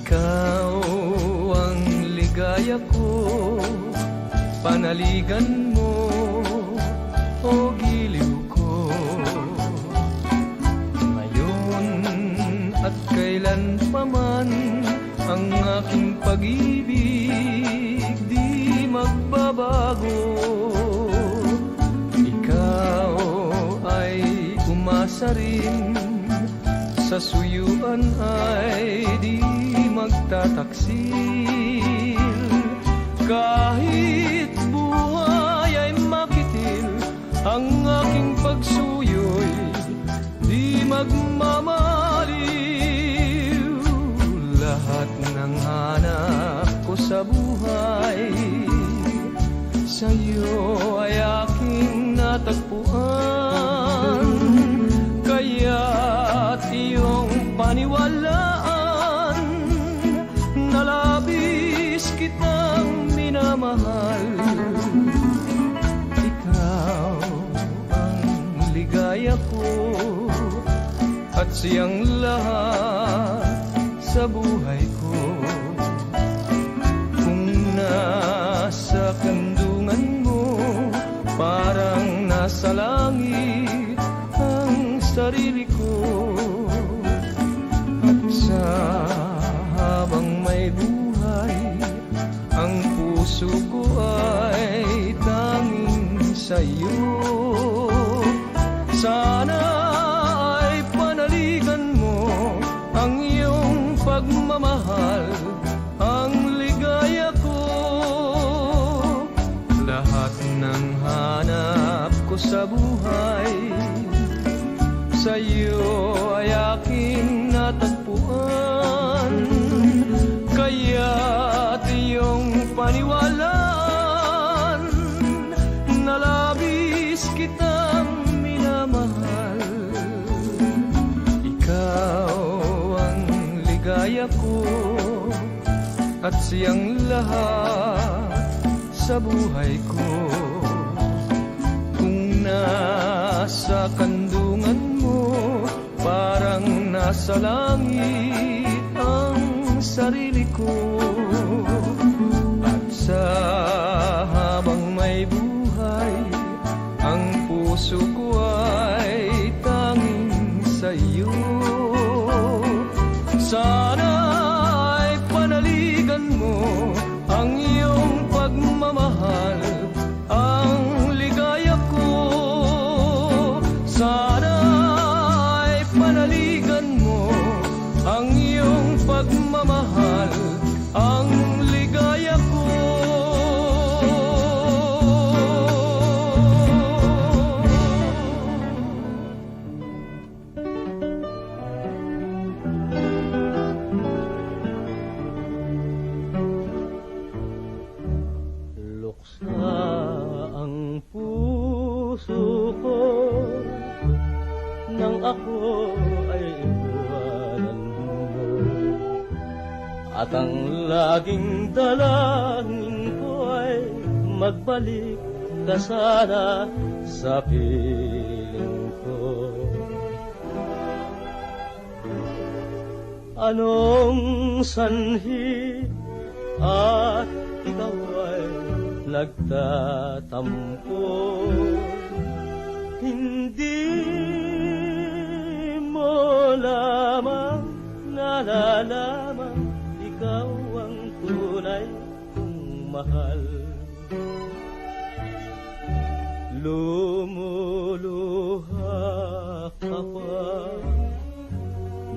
Ikaw ang ligaya ko, panaligan mo o giliw ko. Ngayon at kailan pa man, ang aking pag-ibig di magbabago. Ikaw ay umasa rin, sa suyuan ay di magtataksil. Kahit buhay ay makitil, ang aking pagsuyo'y di magmamaliw. Lahat ng hanap ko sa buhay, sa'yo ay aking natagpuan. Kaya't iyong paniwalaan, na labis kitang minamahal. Ikaw ang ligaya ko, at siyang lahat sa buhay ko. Kung nasa kandungan mo, parang nasa langit ang sarili ko. At sa habang may buhay, ang puso ko ay tanging sa'yo. Sana ay panaligan mo ang iyong pagmamahal, ang ligaya ko. Lahat ng hanap ko sa buhay, sa'yo ay aking natagpuan. Kaya't iyong paniwalaan, na labis kitang minamahal. Ikaw ang ligaya ko, at siyang lahat sa buhay ko. Kung nasa kandungan mo, parang nasa langit ang sarili ko. At sa habang may buhay, ang puso ko ay tanging sa'yo. Sana ay panaligan mo ang iyong pagmamahal, ang ligaya ko. Sana ay panaligan mo ang iyong pagmamahal, ang ligaya ko. Luksa ang puso ko nang ako ay iwanan mo, at ang laging dalangin ko ay magbalik ka sana sa piling ko. Anong sanhi at ikaw ay nagtatampo, hindi mo lamang nalalaman, ikaw ang tunay kong mahal. Lumuluha ka pa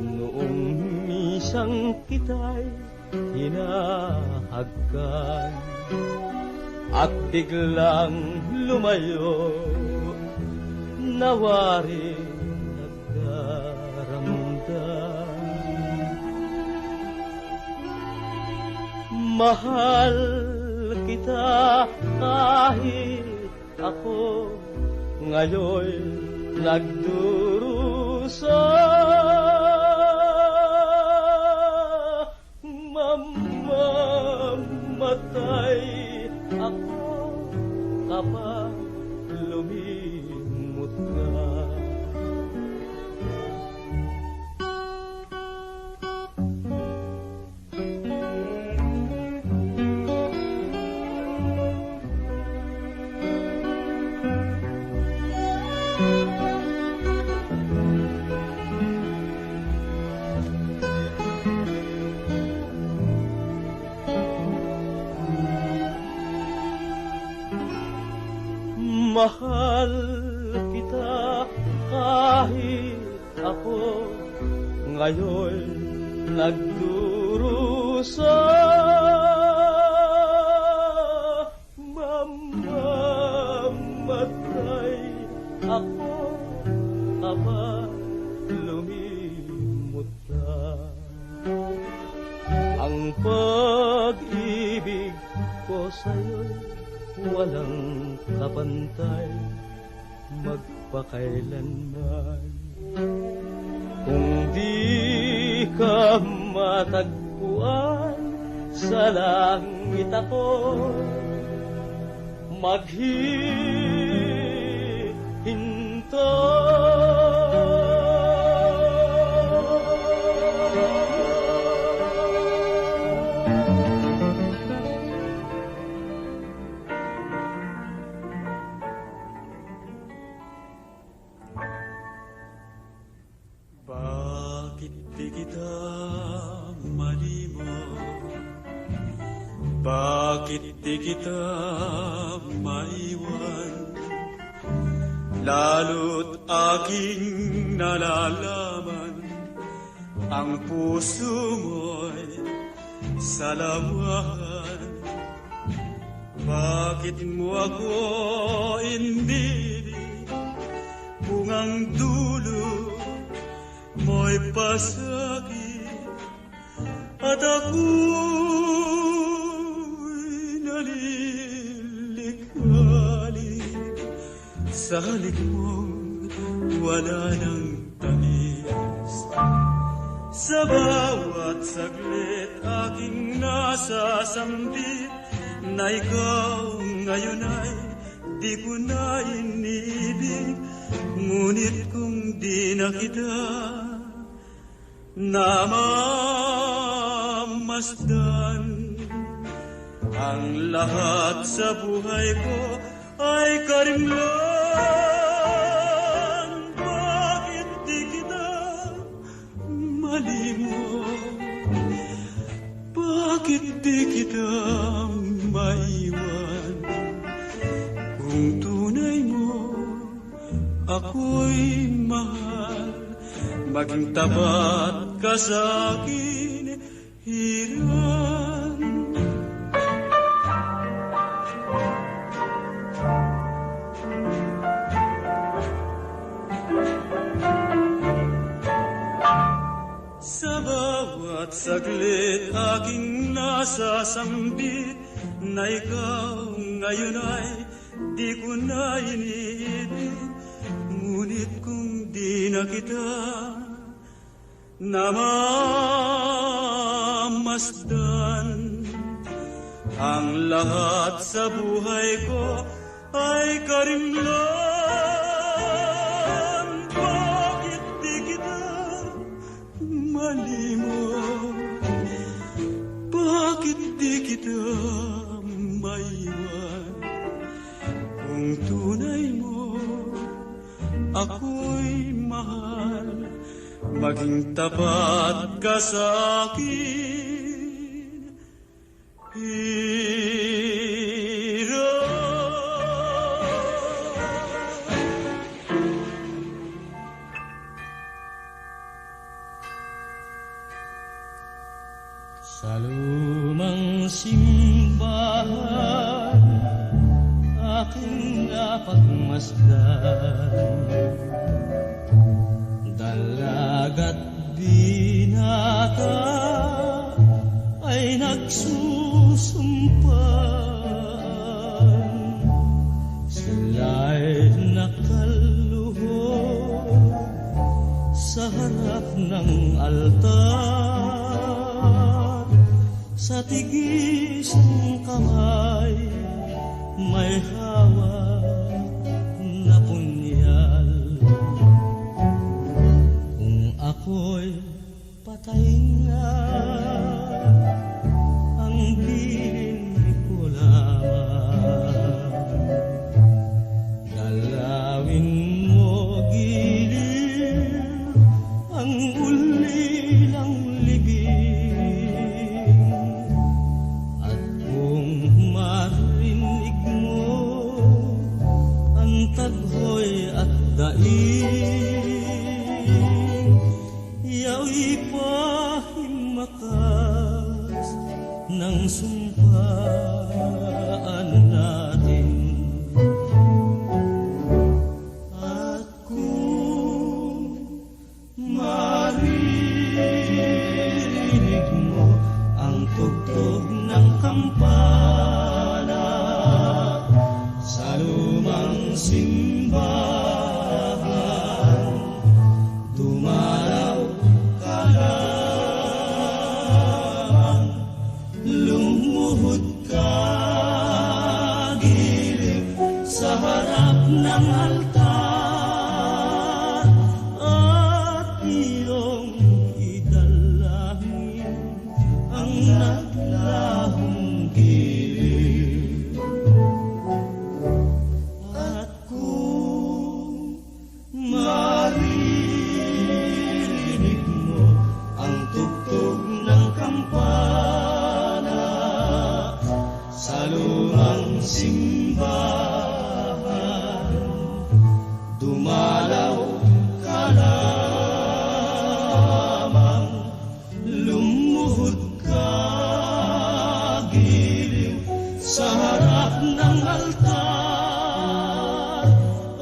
noong minsan kita'y hinahagkan, at biglang lumayo, nawari nagdaramdam. Mahal kita kahit ako ngayon nagdurusa. Mamamatay ako kapag lumimot ka. mahal kita kahit ako ngayon nagdurusa. Mamamatay ako, aba lumimot na. Ang pag-ibig ko sa'yo'y walang kapantay magpakailanman. Kung di ka matagpuan sa langit ako, Bakit di kita malimot? Bakit di kita maiwan? Lalo't aking nalalaman ang puso mo'y salamahan. Bakit mo ako inibig kung ang dulo mo'y pasakit at ako'y nalilikhalit sa halik mong wala ng tamis. Sa bawat saglit aking nasasambit na ikaw ngayon ay di ko na inibig. Ngunit kung di na kita namamasdan, ang lahat sa buhay ko ay karimlan. Bakit di kita malimot? Bakit di kita maiwan? Kung tunay mo ako'y mahal, maging tapat ka sa akin, Hiran. Sa bawat saglit aking nasasambit na ikaw ngayon ay di ko na iniibig. Ngunit kung di na kita namamasdan, ang lahat sa buhay ko ay karimlan. Bakit di kita malimot? Bakit di kita maiwan? Kung tunay mo ako'y mahal, maging tapat ka sa akin, Hiran. Sa lumang simbahan aking napagmasdan, dalaga't binata ay nagsusumpaan. Sila'y nakaluhod sa harap ng altar, sa tigis ng kamay may hawak na punyal. Kung ako'y patay na, ang bilin ko lamang galawin mo giliw ang ulilang libing. At kung marinig mo ang ng sumpaan natin. At kung maririnig mo ang tugtog ng kampana sa lumang simbahan, dumalaw ka lamang, lumuhod ka gilid sa harap ng altar, at iyong idalangin ang naglahong gilid. At kung maririnig mo ang tugtog ng kampana sa lumang simbahan, dumalaw ka lamang, lumuhod ka gilid sa harap ng altar,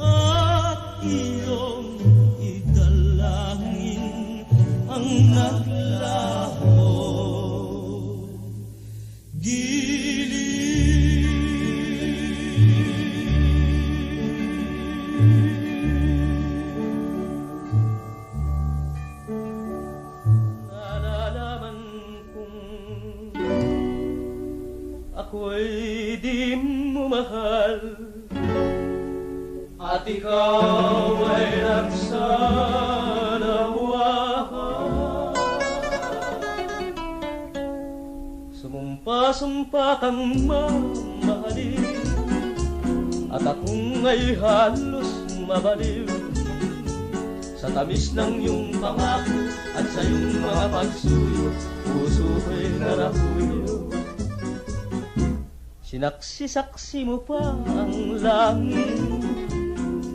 at iyong idalangin ang naglaho nalalaman kong ako'y di mo mahal, at ikaw ay nagsalawahan. Sumumpa-sumpa kang mamahalin, at akong ay halos mabaliw sa tamis ng iyong pangako at sa iyong mga pagsuyo. Puso ko'y narahuyo. Sinaksi-saksi mo pa ang langit,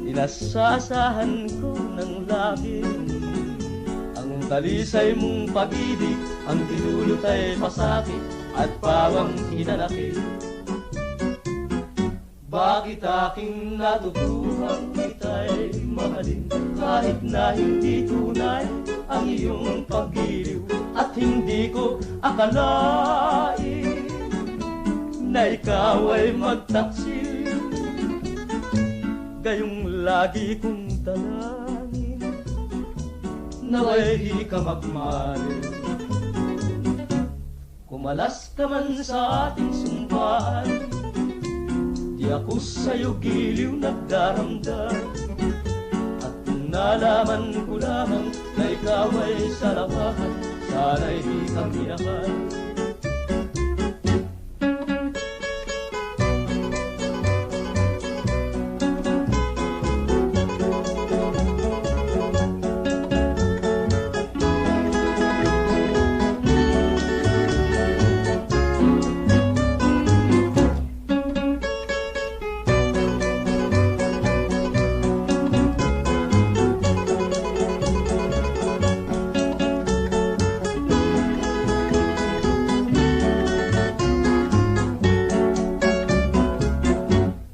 inasasahan ko ng langit. Ang talisay mong pag-ibig, ang dinulot ay pasakit at pawang hinanakit. Bakit aking natutuhan kita'y mahalin, kahit na hindi tunay ang iyong pag-iliw, at hindi ko akalain na ikaw ay magtaksil. Gayong lagi kong dalangin, naway di ka magmahal. Kumalas ka man sa ating sumpaan, di ako sa'yo giliw nagdaramdam. At kung nalaman ko lamang na ikaw ay salawahan, sana'y di ka minahal.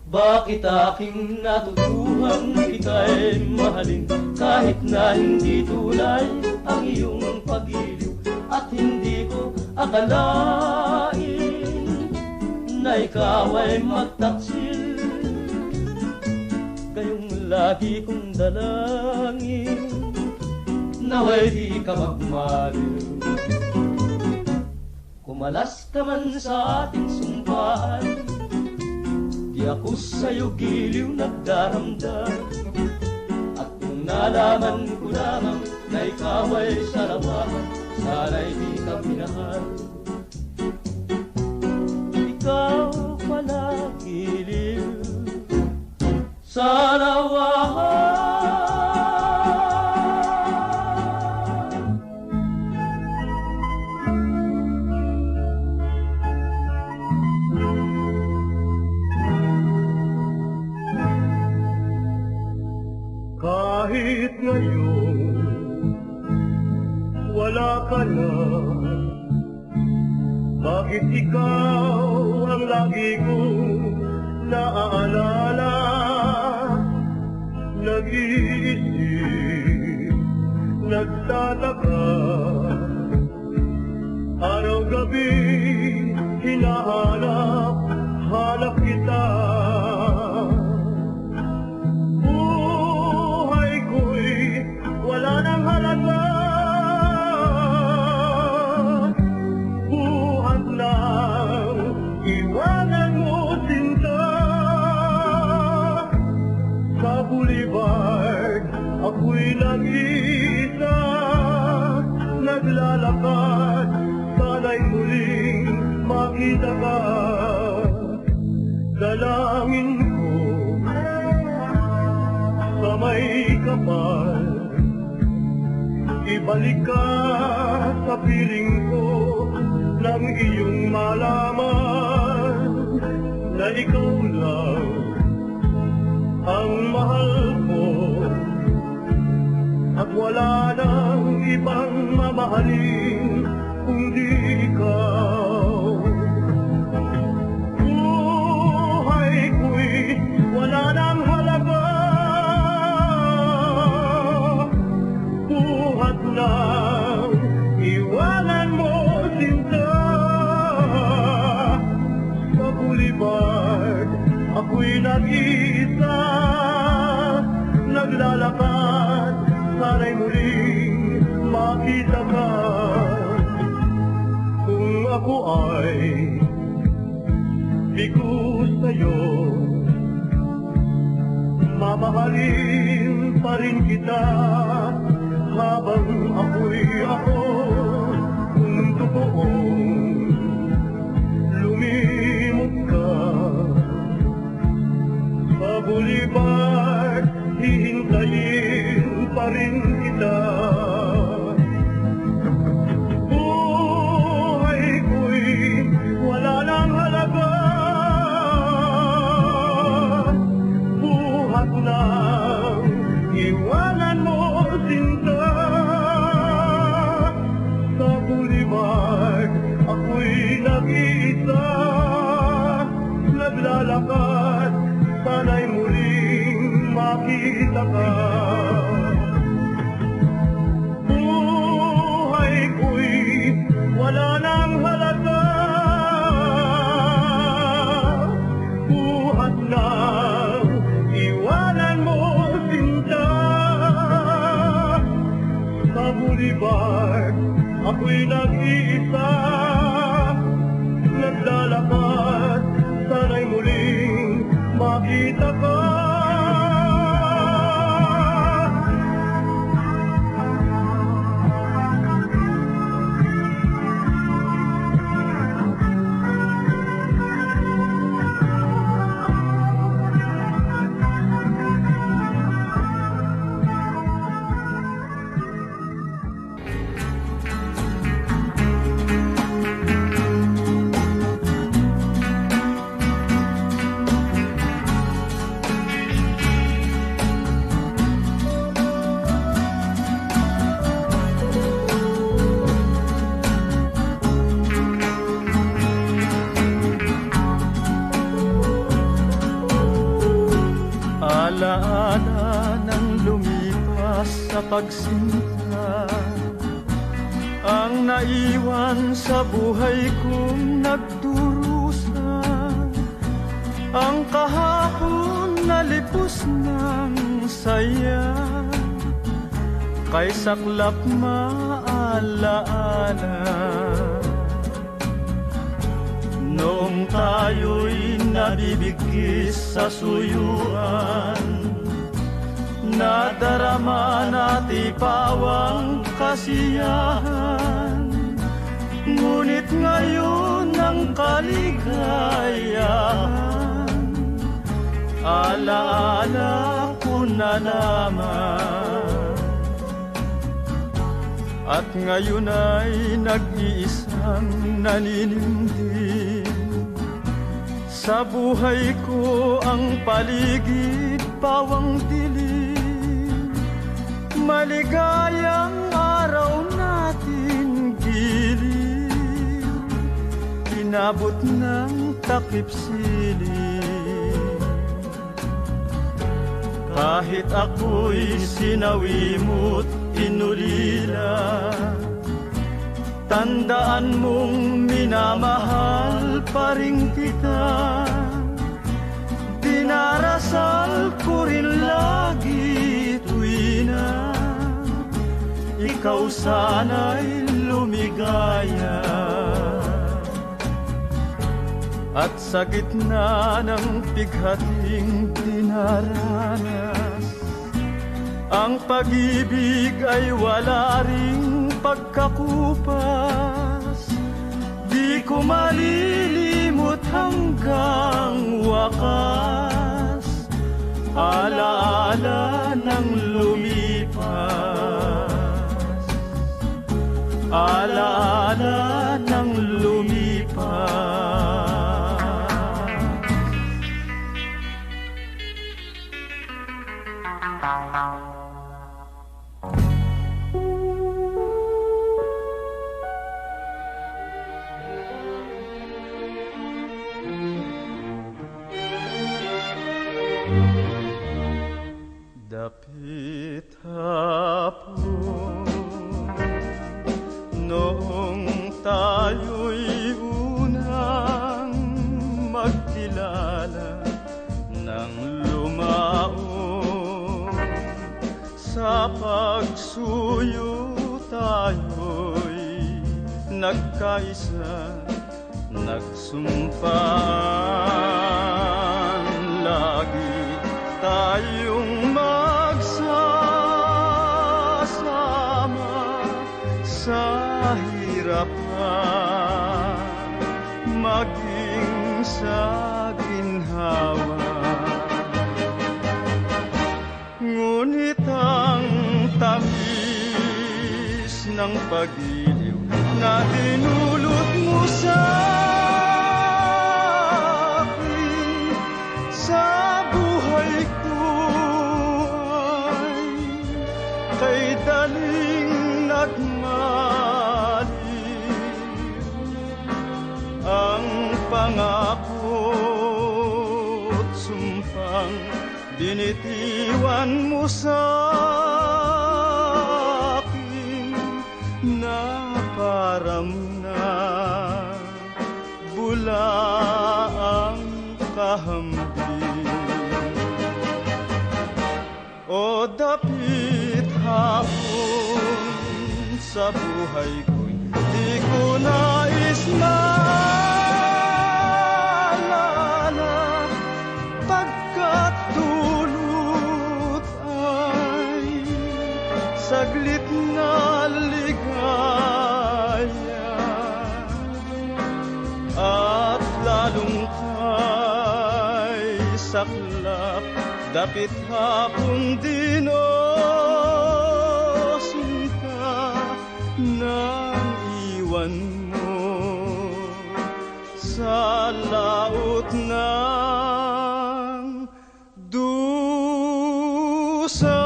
Bakit aking natutuhan kita'y mahalin, kahit na hindi tunay ang iyong pag-iliw, at hindi ko akalain na ikaw ay magtaksil. Gayong lagi kong dalangin, naway di ka magmaliw. Kumalas ka man sa ating sumpaan, di ako sa'yo giliw nagdaramdam. At kung nalaman ko lamang na ikaw ay salawahan, sana'y di ka minahal. Ikaw pala giliw, salawahan. Kahit ngayon wala ka na, Bakit ikaw ang lagi kong naaalala? Nag-iisip, nagtataka, araw-gabi hinahanap, hanap kita. Buhay ko'y wala nang halaga, buhat lang iwanan mo sinta. Sa boulevard ako'y nag-iisa, naglalakad, sana'y muling makita ka. Dalangin ko sa may kapal, ibalik ka sa piling ko, nang iyong malaman na ikaw lang ang mahal ko, at wala nang ibang mamahalin kundi ikaw. Buhay ko'y wala nang halaga, buhat lang iwanan mo sinta. Sa boulevard ako'y nag-iisa, naglalakad, sana'y muling makita ka. Kung ako ay bigo sa'yo, mamahalin pa rin kita habang ako'y ako. Kung totoong lumimot ka sa boulevard, hihintayin pa rin kita. Buhay ko'y wala nang halaga, buhat lang iwanan mo sinta. Sa boulevard ako'y nag-iisa, naglalakad, sana'y muling makita ka. Buhay ko'y wala nang halaga, buhat lang iwanan mo sinta. Sa boulevard ako'y nag-iisa, naglalakad, sana'y muling makita ka. Alaala ng lumipas sa pagsinta, ang naiwan sa buhay kong nagdurusa. Ang kahapon na lipos ng saya, kay saklap maalaala. Noong tayo'y nabibigkis sa suyuan, nadarama natin pawang kasiyahan. Ngunit ngayon ang kaligayahan, alaala ko na naman. At ngayon ay nag-iisang naninindig. Sa buhay ko ang paligid pawang dilim. Maligayang araw natin giliw, inabot ng takip siling. Kahit ako'y sinawi mo't inulila, tandaan mong minamahal pa rin kita. Dinarasal ko rin lagi tuwina ikaw sana'y lumigaya. At sa gitna ng bighating dinaranas, ang pag-ibig ay wala ring pagkakupas. Di ko malilimot hanggang wakas, alaala ng lumipas, alaala ng lumipas. Dapit hapon noong tayo'y unang magkilala, nang lumaon sa pagsuyo tayo'y nagkaisa, nagsumpaan lagi tayong magsasama sa hirapan, maging sa ginhawa. Ngunit ang tamis ng pag-iliw na dinulot mo sa akin, sa buhay ko ay kay daling nagmaliw. Ang pangako't sumpang binitiwan mo sa akin, na param na bula ang kahambing. O dapit hapon sa buhay ko'y di ko nais maalala, pagkat dulot ay saglit na ligaya, at lalong kay saklap dapit hapon din o sinta, nang iwan mo sa laot ng dusa.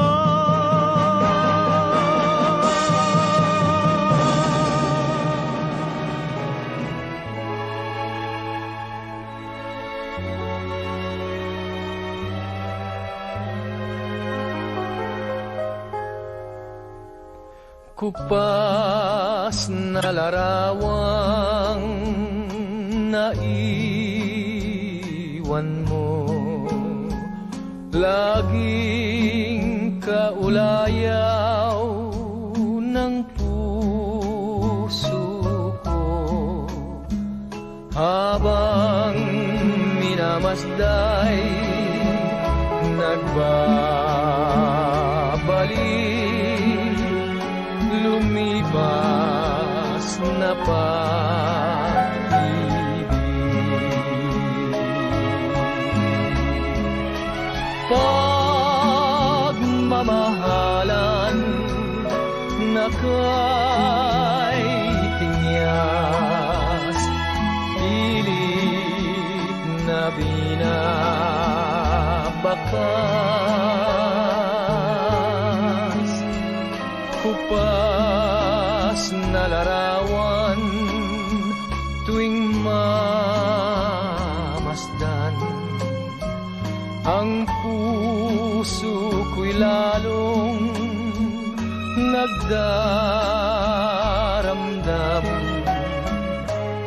Kupas na larawang naiwan mo, laging kaulayaw ng puso ko, habang minamasday nagbabalik lumipas na pag-ibig. Pagmamahalan na kay tinyas, pilit na binabakas. Kupas na larawan tuwing mamasdan, ang puso ko'y lalong nagdaramdam.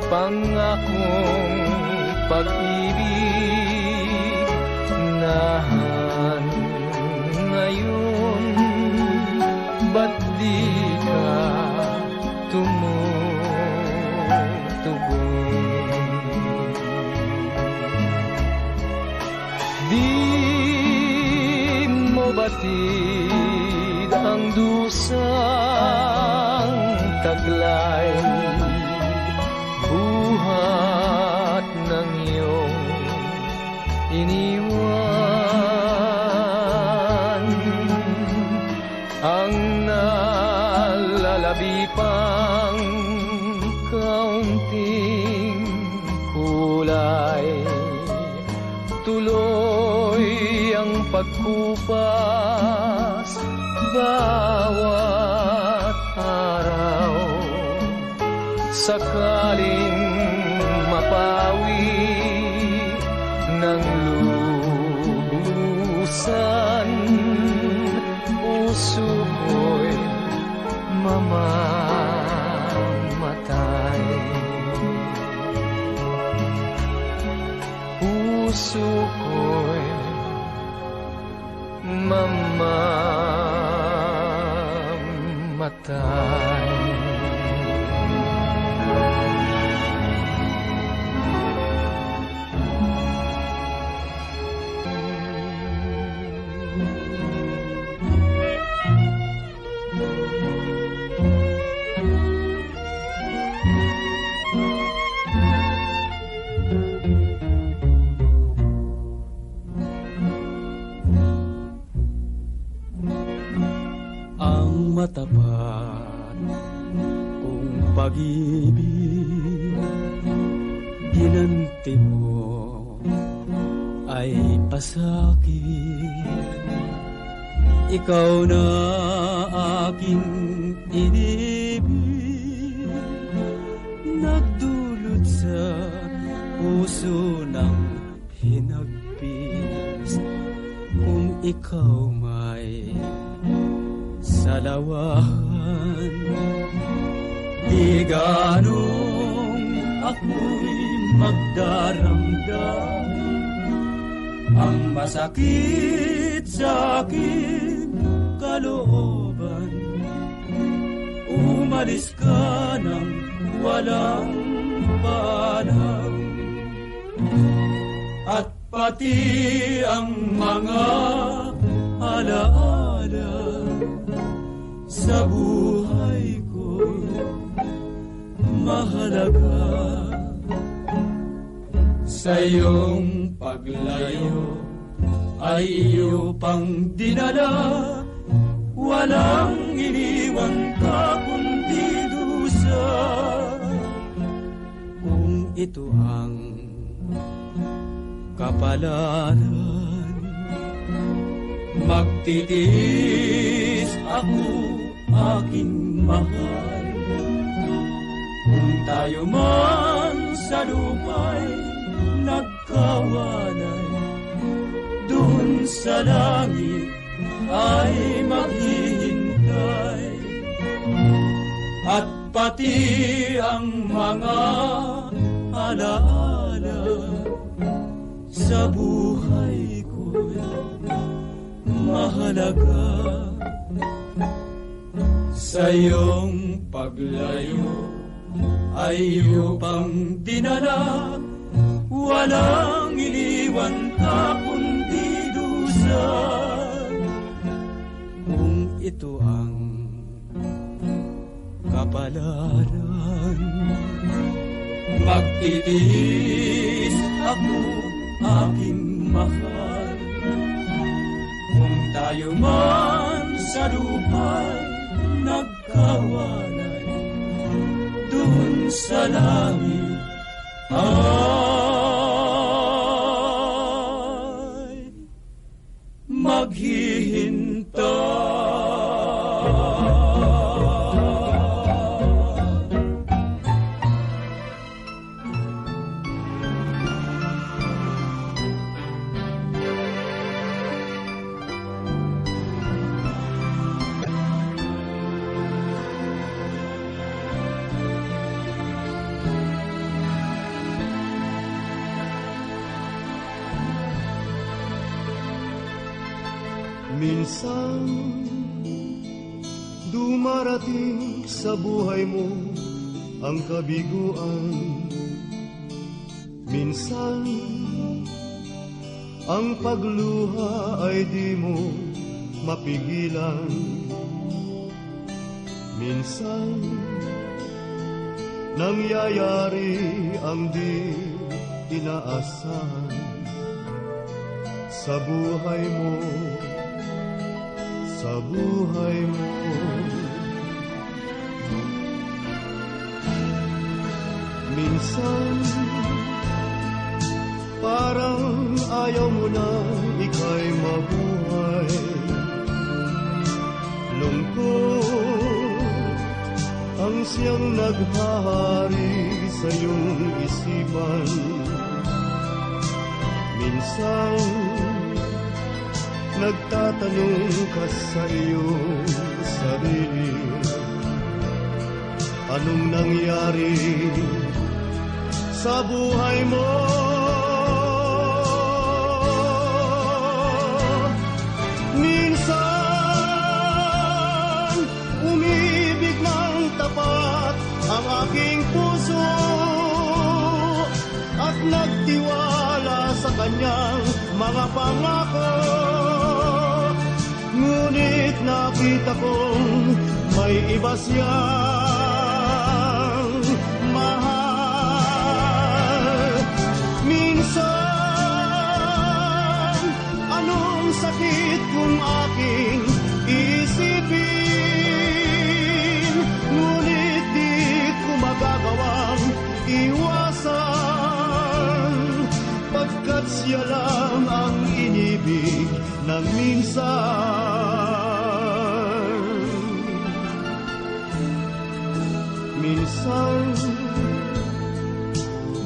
Pangakong pag-ibig nahan ngayon, ba't di ka tumutugong? Di mo batid ang dusang taglay, buhat ng iyong iniwan, ang nalalabi pang kaunting kulay, tuloy ang pagkupas bawat araw, sakaling mapawi ng lubusan, puso ko'y mamamatay. Puso ko'y mamamatay. Matapat kung pag-ibig ginanti mo ay pasakit. Ikaw na aking inibig, nagdulot sa puso ng hinagpis. Kung ikaw may salawahan, di ganong ako'y magdaramdam. Ang masakit sa aking kalooban, umalis ka ng walang paalam. At pati ang mga alaala sa buhay ko'y mahalaga. Sa iyong paglayo ay iyo pang dinala, walang iniwan ka kundi dusa. Kung ito ang kapalaran, magtitiis ako, aking mahal. Kung tayo man sa lupa'y nagkawalay, dun sa langit ay maghihintay. At pati ang mga alaala sa buhay ko'y mahalaga. Sa iyong paglayo ay iyo pang dinala, walang iniwan ka kundi dusa. Kung ito ang kapalaran, magtitiis ako, aking mahal. Kung tayo man sa lupa'y nagkawalay, dun sa langit ay maghihintay. Minsan dumarating sa buhay mo ang kabiguan. Minsan ang pagluha ay di mo mapigilan. Minsan nangyayari ang di inaasahan sa buhay mo, sa buhay mo. Minsan parang ayaw mo na ika'y mabuhay. Lungkot ang siyang naghahari sa iyong isipan. Minsan nagtatanong ka sa iyong sarili, anong nangyari sa buhay mo? Minsan umibig ng tapat ang aking puso at nagtiwala sa kanyang mga pangako. Ngunit nakita kong may iba siyang mahal. Minsan anong sakit kung aking isipin, ngunit di ko magagawang iwasan, pagkat siya lang ang inibig ng minsan. Minsan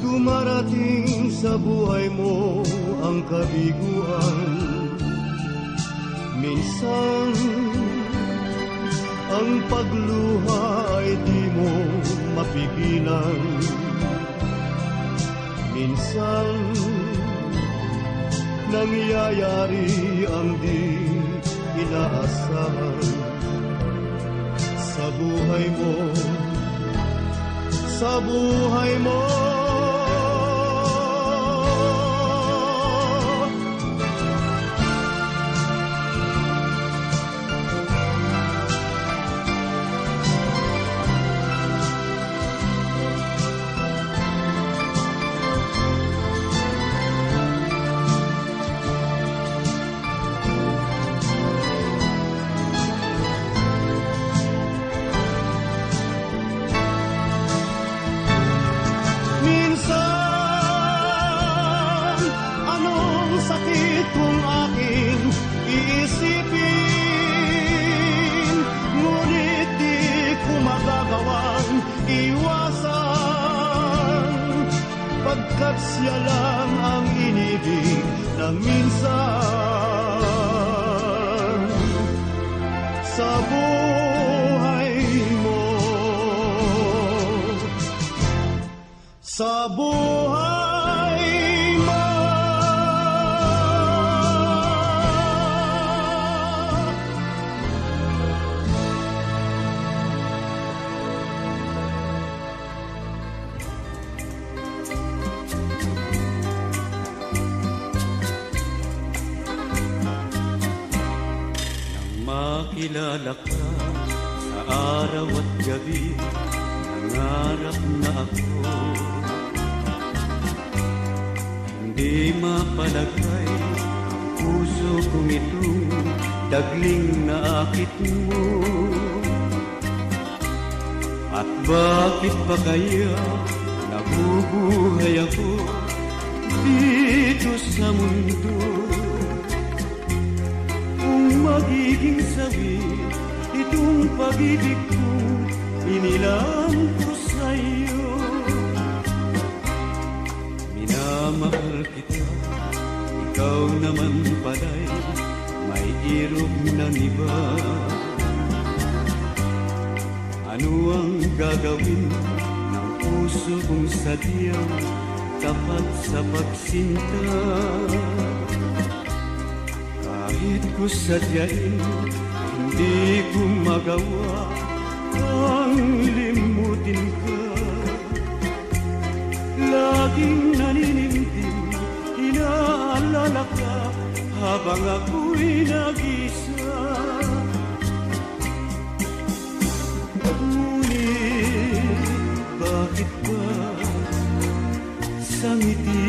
dumarating sa buhay mo ang kabiguan. Minsan ang pagluha ay di mo mapigilan. Minsan nangyayari ang di inaasahan sa buhay mo, sa buhay mo. Pagkat siya lang ang inibig ng minsan sa buhay mo, sa buhay mo. Makilala ka sa araw at gabi, nangarap na ako. Hindi mapalagay ang puso kong itong dagling na akit mo. At bakit pa kaya nabubuhay ako dito sa mundo? Magiging sabi itong pag-ibig kong inilang ko sa'yo. Minamahal kita, ikaw naman pala'y may irog ng iba. Ano ang gagawin ng puso kong sadyang tapat sa pagsinta? Kahit ko sadyain, hindi ko magawa ang limutin ka. Laging naninindig, inaalala ka habang ako'y nag-isa. Ngunit bakit ba sa ngiti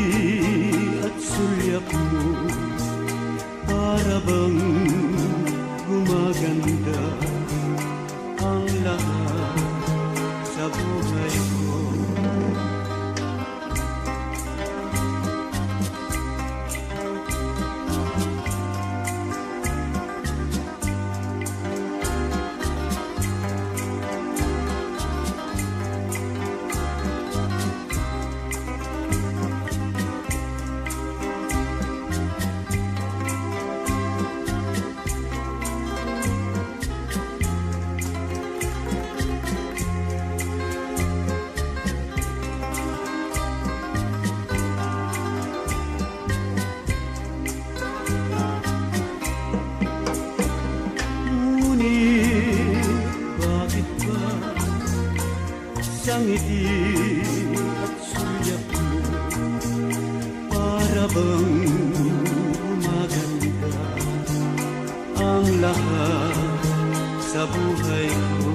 at sulyap mo para bang gumaganda ang lahat sa buhay ko? Ang ngiti at sulyap mo para bang gumaganda ang lahat sa buhay ko.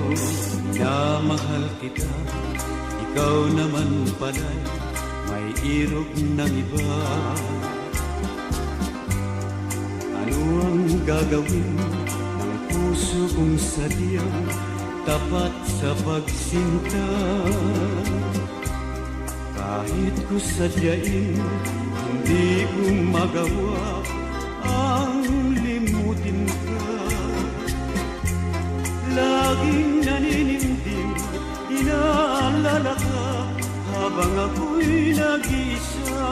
Minamahal kita, ikaw naman pala'y may irog ng iba. Ano ang gagawin ng puso kong sadyang tapat sa pagsinta? Kahit ko sadyain, hindi ko magawa ang limutin ka. Laging naninindig, inaalala ka habang ako'y nag-isa.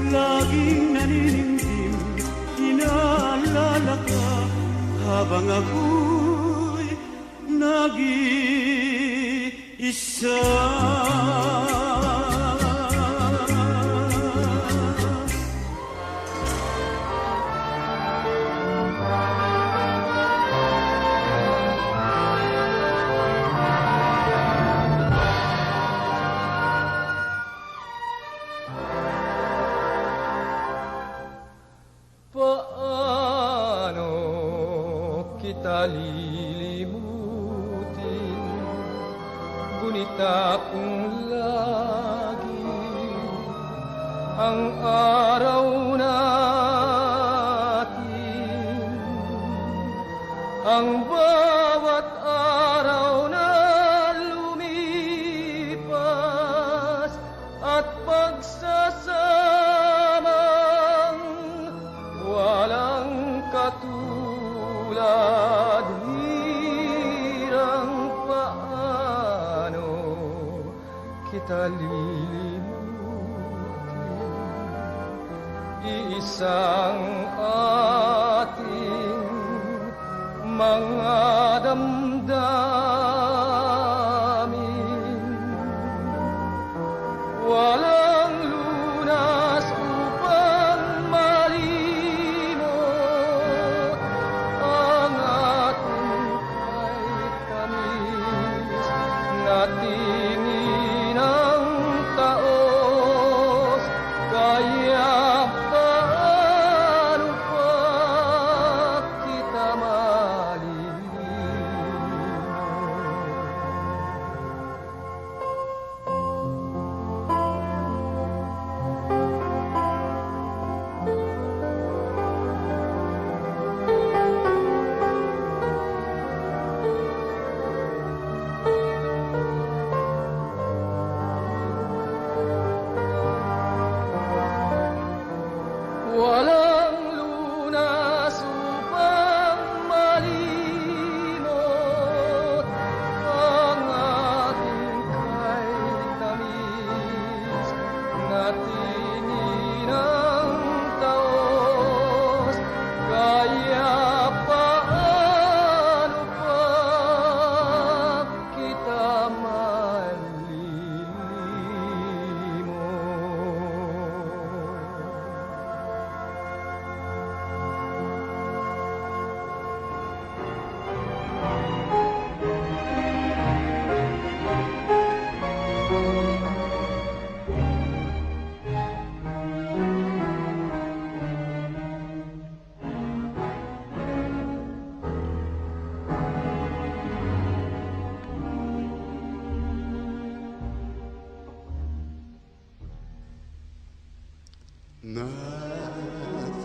Laging naninindig, inaalala ka habang ako'y nag-iisa. Paano kita lilimutin, ngunit akong lagi ang araw natin, ang bawat araw na lumipas at pagsasamang walang katulad. Hirang paano kita lilimutin, iisang ating mga damdamin, walang lunas upang malimot ang ating kahit tamis na tingin ng taos. Kaya paano pa kita malilimot?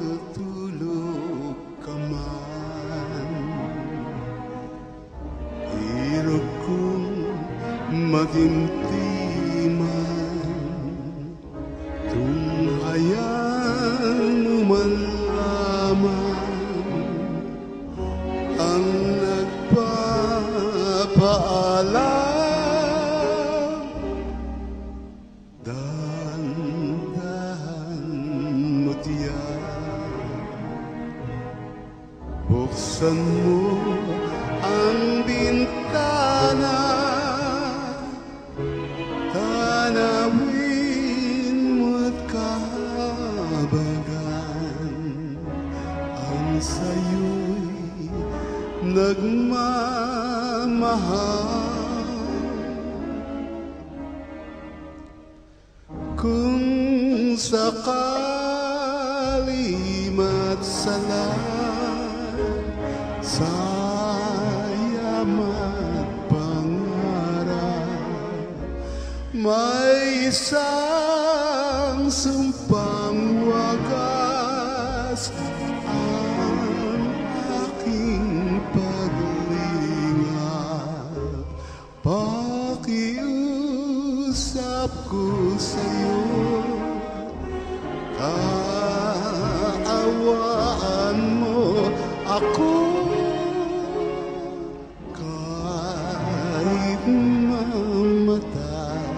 natutulog ka man. Hirap kong magintiman, tunghayan mo man lamang ang nagpapaalam. Dahan-dahan mo't yan, buksan mo ang bintana, tanawin mo't kahabagan ang sa'yo'y nagmamahal. Kung sakali matsalan sa yaman pangarap, may isang sumpang wagas ang aking paglingap. Pakiusap ko sa'yo, kaawaan mo ako kahit mamatay.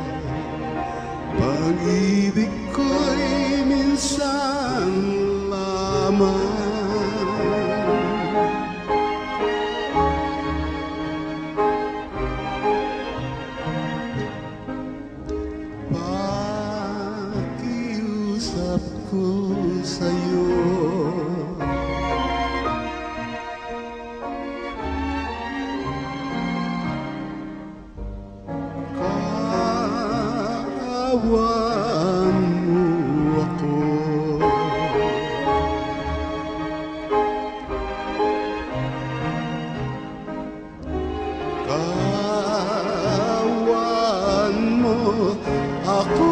Pag-ibig ko'y minsan lamang. Pakiusap ko sa'yo, kaawaan mo ako. Kaawaan mo ako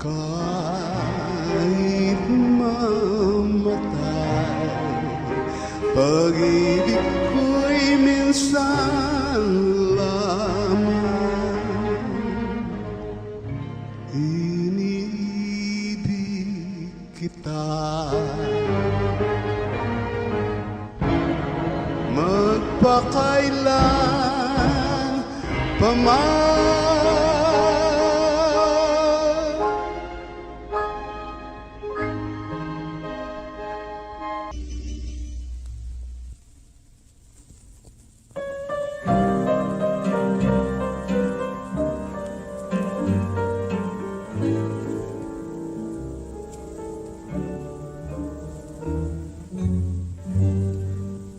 kahit mamatay. Pag-ibig ko'y minsan lamang. Iniibig kita, magpakailan pa man.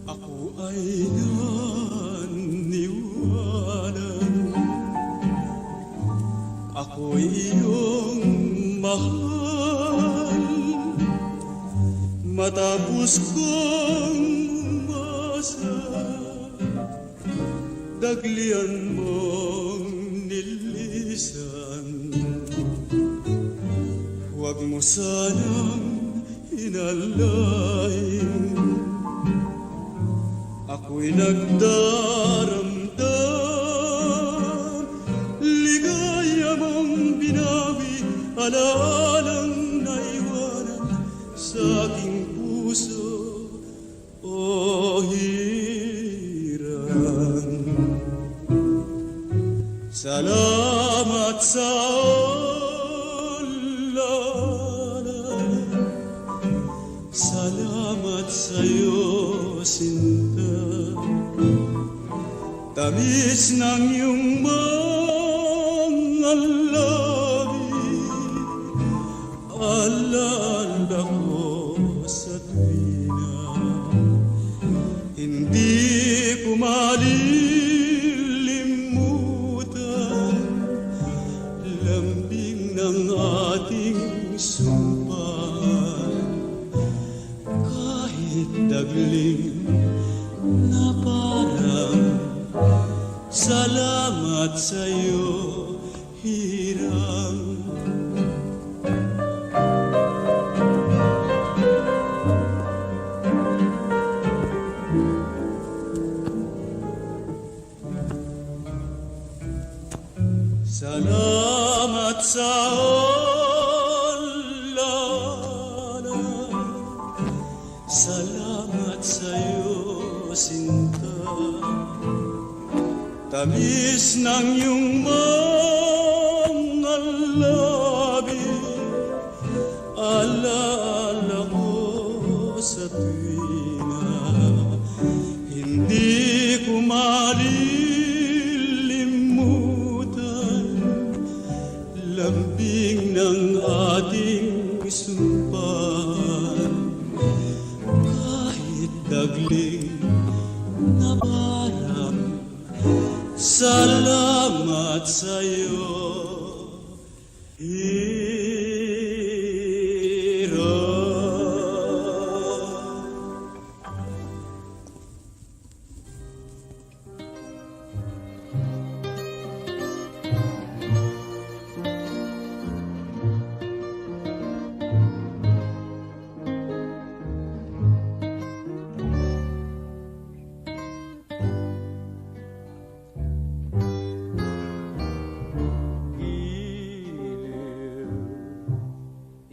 Ako ay naniwanan, ako'y iyong mahal. Matapos kong umasa, daglian mong nilisan. Huwag mo sanang inalain, ako'y nagdaramdam. Ligaya mong binawi, alalang naiwanan sa aking puso, o hirang. Salamat sa ulan, salamat sa'yo, sinta. Tamis ng iyong mga labi, alala ko sa tuwina. Hindi ko malilimutan lambing ng ating sumpaan. Kahit dagling na parang salamat sa'yo, hirang. Salamat sa alala, salamat sa'yo, sinta. Tamis ng iyong mga labi, alaala ko sa tuwina. Hindi ko malilimutan lambing ng ating sumpaan. Kahit dagling na parang salamat sa'yo,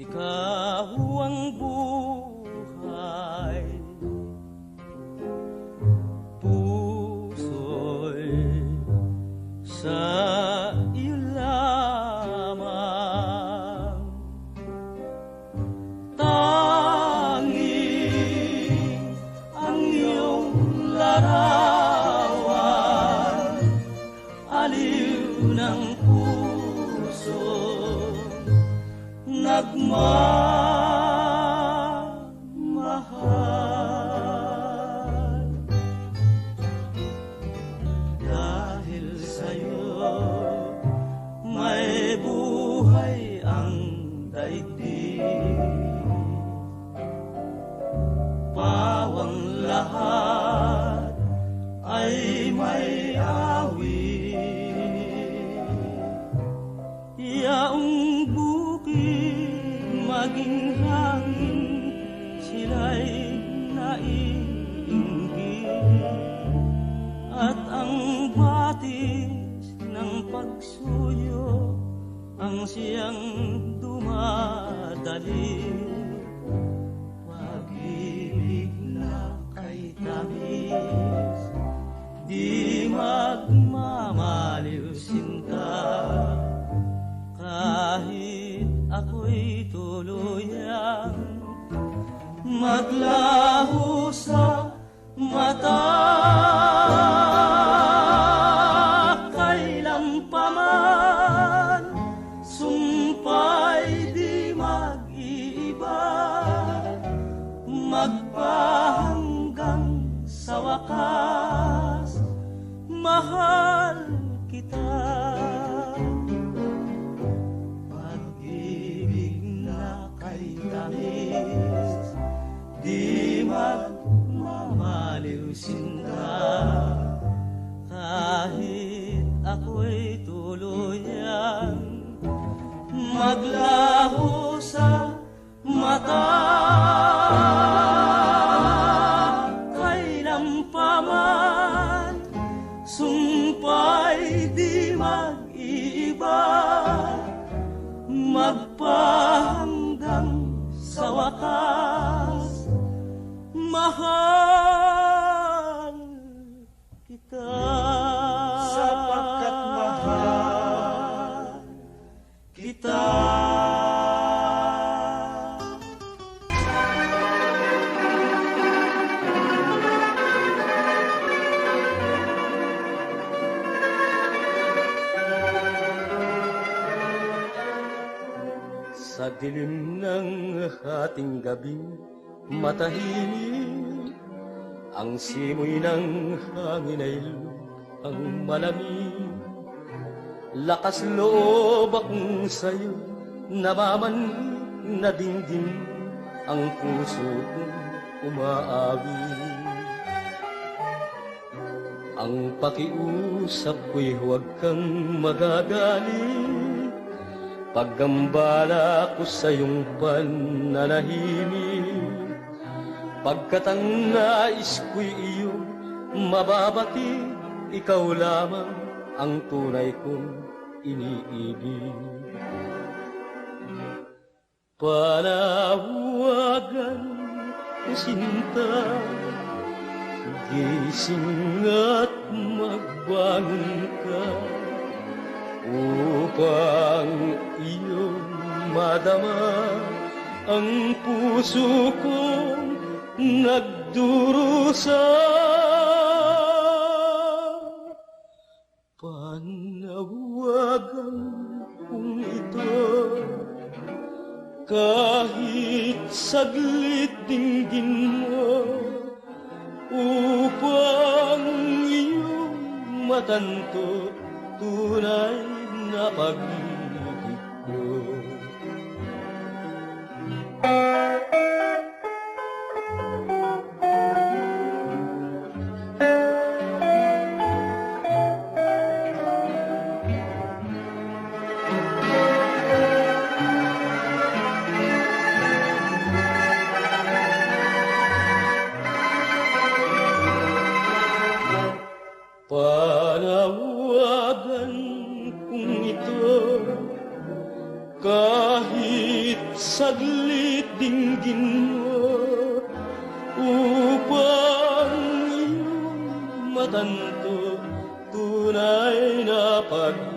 Ikaw ang buhay, puso'y sa iyo lamang. Tanging ang iyong larawan, aliw ng puso nagmamahal. Dahil sa'yo may buhay ang daigdig, pawang lahat ay may awit. Yaong maging hangin, sila'y naiinggit, at ang batis ng pagsuyo ang siyang dumadali. Pag-ibig na kay tamis, di magmamaliw sinta. Kahit ako'y tuluyang maglaho sa mata, kailan pa man sumpa'y di mag-iiba, magpahanggang sa wakas, mahal kita. Di magmamaliw sinta, kahit ako'y tuluyang maglaho sa mata, kailan pa man sumpa'y di mag-iiba, magpahanggang sa wakas, mahal kita. Sapagkat mahal kita. Sa dilim ng ating gabi, matahimik, ang simoy ng hangin ay ang malamig. Lakas loob akong sa'yo, namamanhik na dinggin, ang puso kong umaawit. Ang pakiusap ko'y huwag kang magagalit, paggambala ko sa iyong pananahimik. Pagkat ang nais ko'y iyong mababati, ikaw lamang ang tunay kong iniibig. Panawagan ko sinta, gising at magbangon ka, upang iyong madama ang puso kong nagdurusa. Panawagan kong ito, kahit saglit dinggin mo, upang iyong matanto tunay na pag-ibig ko. Panawagan kong ito, kahit saglit dinggin mo, upang iyong matanto tunay na pag-ibig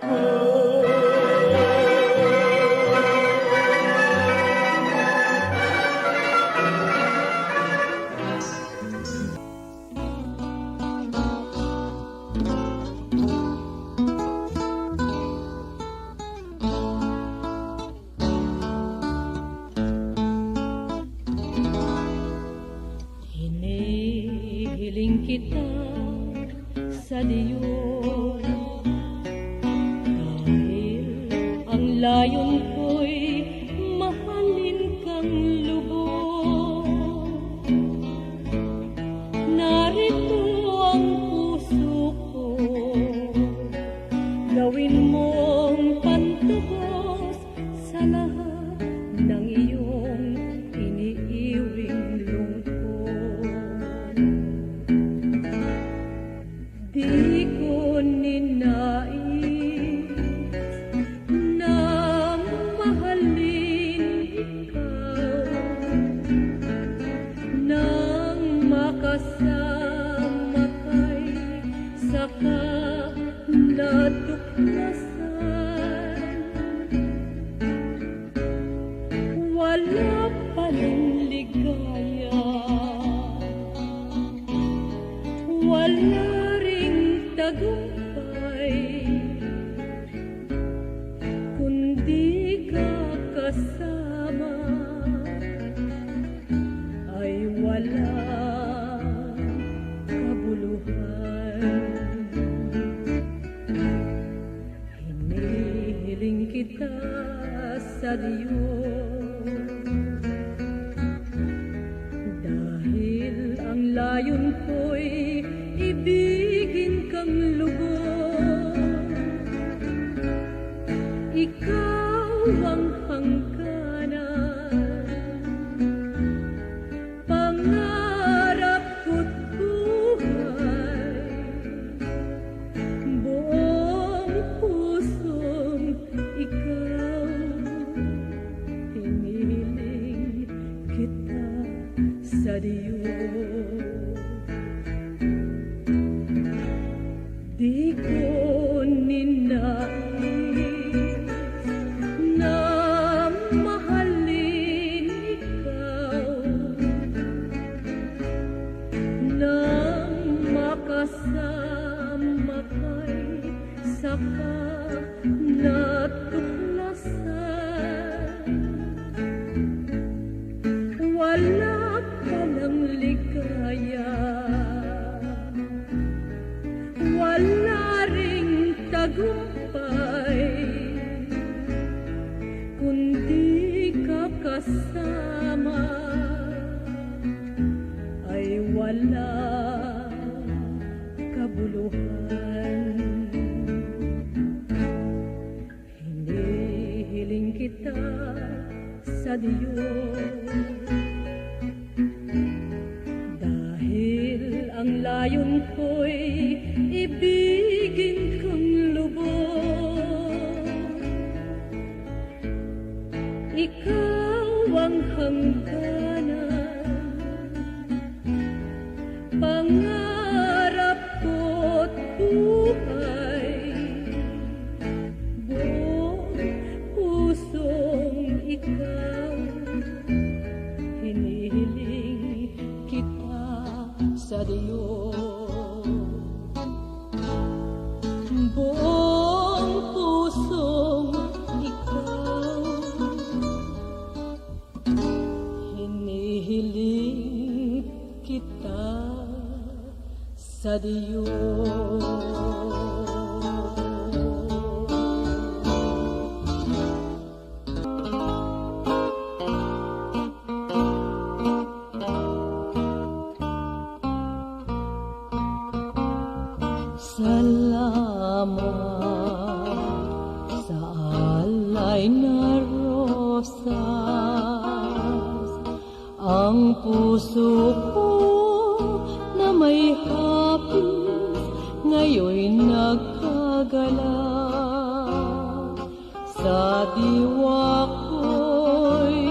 ko. Hinihiling kita sa Diyos, dahil ang layon ko'y mahalin kang lubos. Narito ang puso ko, gawin mong pantubos sa lahat ng iyong iniiwing lungkot. Di ko ninais na mahalin ikaw, nang makasama kay saka natuklasan. Wala pa rin ligaya, wala ring tagumpay, kundi ka kasama ay walang kabuluhan. Hinihiling kita sa Diyos, dahil ang layon ko'y ibigin kang lubos. Ikaw ang hangganan, pangarap ko't buhay, buong pusong ikaw. Hinihiling kita sa Diyos, di ko ninais na mahalin ikaw, nang makasama kay saka natuklasan. Wala ka ng ligaya, wala ring tagumpay, kundi ka kasama ay walang kabuluhan. Hinihiling kita sa Diyos, dahil ang ko'y ibigin kang lubos. Ikaw ang hangganan, pangarap ko't buhay. Buong pusong ikaw, hinihiling kita sa Diyos. Buong pusong ikaw, hinihiling kita sa Diyos. Salamat sa alay na rosas, ang puso ko na may hapis ngayon'y nagkagalak. Sa diwa ko'y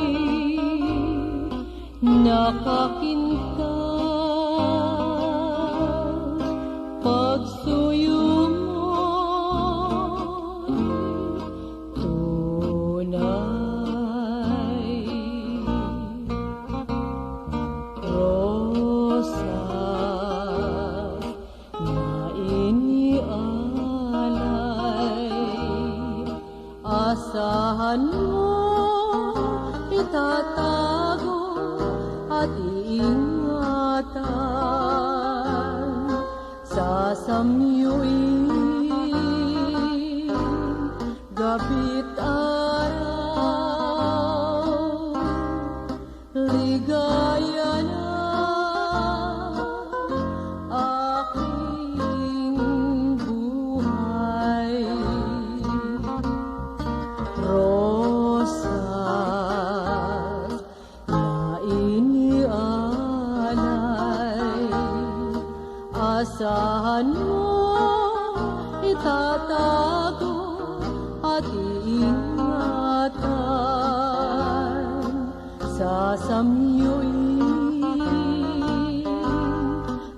nakakinta, pagsuyo mo'y tunay. Rosas na inialay, asahan mo itatago at iingatan. Sasamyuin gabi't araw, ligaya na aking buhay. Rosas na inialay, asahan mo itatago at iingatan. Sasamyuin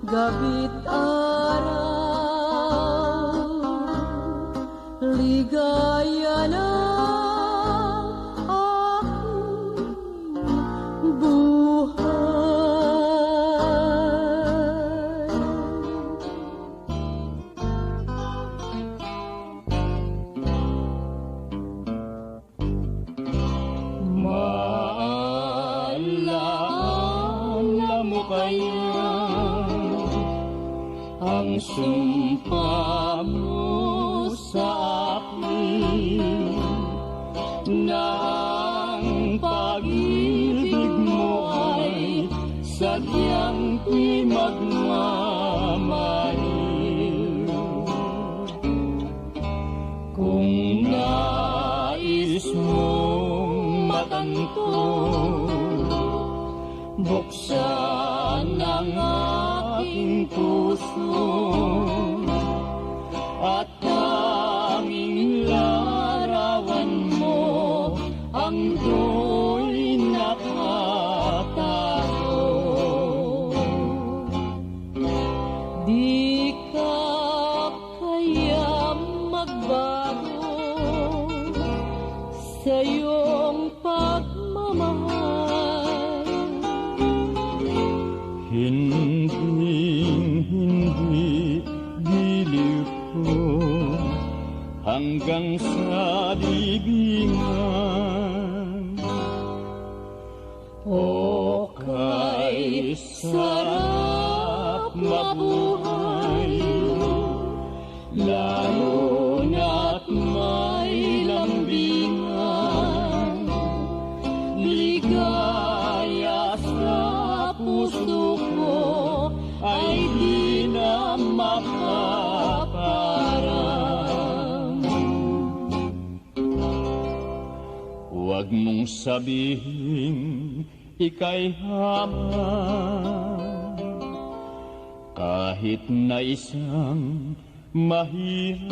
gabi't araw, ligaya na aking buhay. Maalala mo kaya ang sumpa mo sa akin, na ang pag-ibig mo ay sadyang di magmamahil. Kung nais mong matanto, buksan ang aking puso at tanging larawan mo ang do'y nakatago. Di ka kaya magbago sa iyong pagmamahal. Hindi giliw ko hanggang sa libingan. O kay sarap mabuhay, lalo na't may lambingan. Ligaya sa puso ko ay di na makaparang. Huwag mong sabihin ika'y hamon, Kahit na isang mahirap,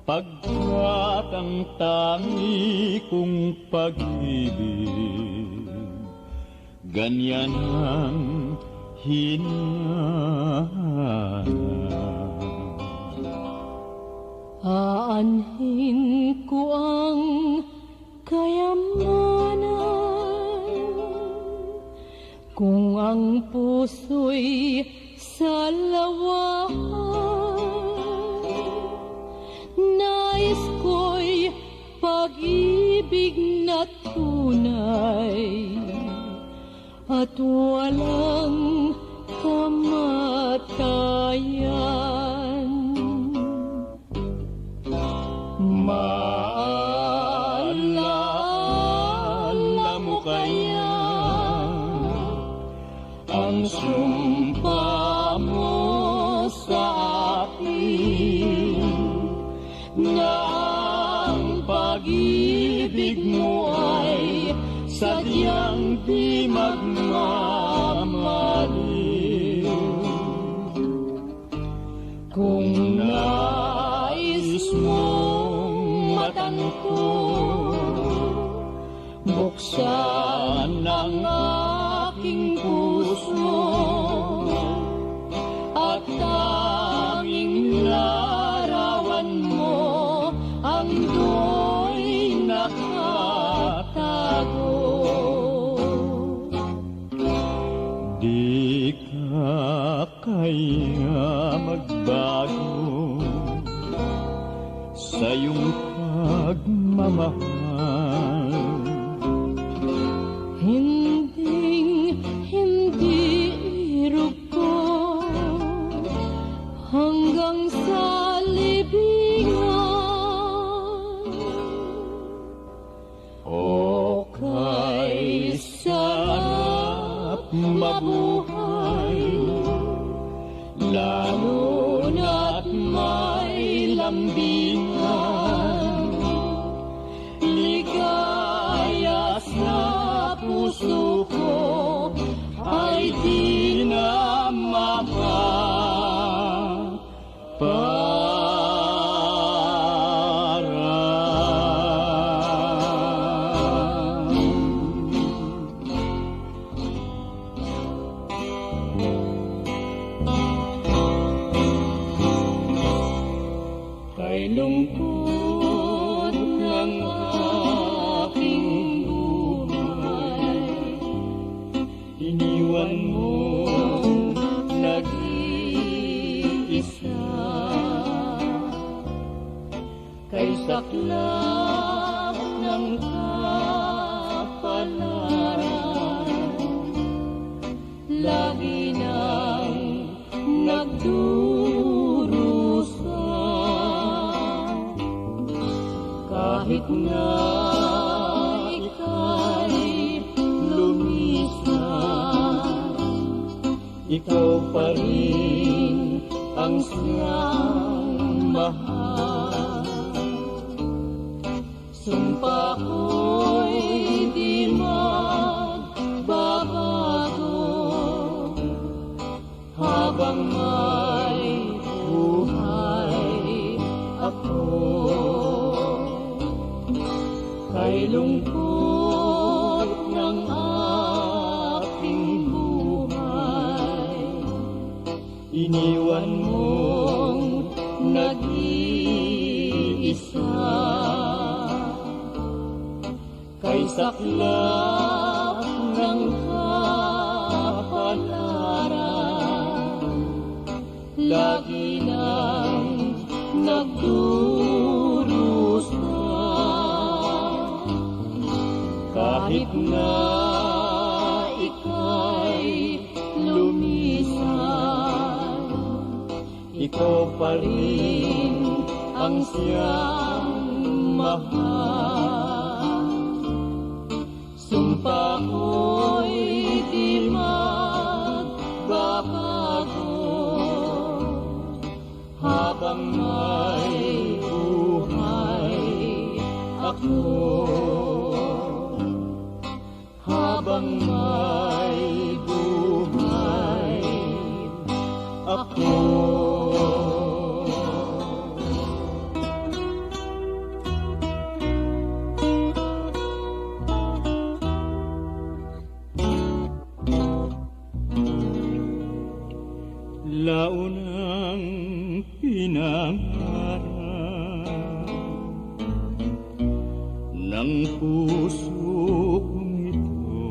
pagkat ang tangi kong pag-ibig, ganyan ang hinahanap. Aanhin ko ang kayamanan kung ang puso'y salawahan. Nais ko'y pag-ibig na tunay at walang kamatayan. Maalala mo kaya ang sumpa mo sa akin, na ang pag-ibig mo ay sadyang di magmamaliw. Kung nais mong matanto, buksan ang aking puso at tanging larawan mo ang do'y nakatago. Di ka kaya magbago sa iyong pagmamahal. Hindi irugo hanggang sa libingan. O kay sarap mabuhay, lalo na't may lambingan. Ligaya sa puso ko ay di na kay lungkot ng aking buhay, iniwan mo nag-iisa. Kay saklap ng kapalaran, lagi nang nagdurusa. Kahit na ika'y lumisan, ikaw pa rin ang siyang mahal. Sumpa ko'y di magbabago habang may buhay ako. Kay lungkot ng aking buhay, iniwan mong nag-iisa. Kay saklap ng kapalaran, lagi nang nagdurusa. Kahit na ika'y lumisan, ikaw pa rin ang siyang mahal. Sumpa ko'y di magbabago habang may buhay ako. Habang may buhay launang pinangarap ng puso kong ito,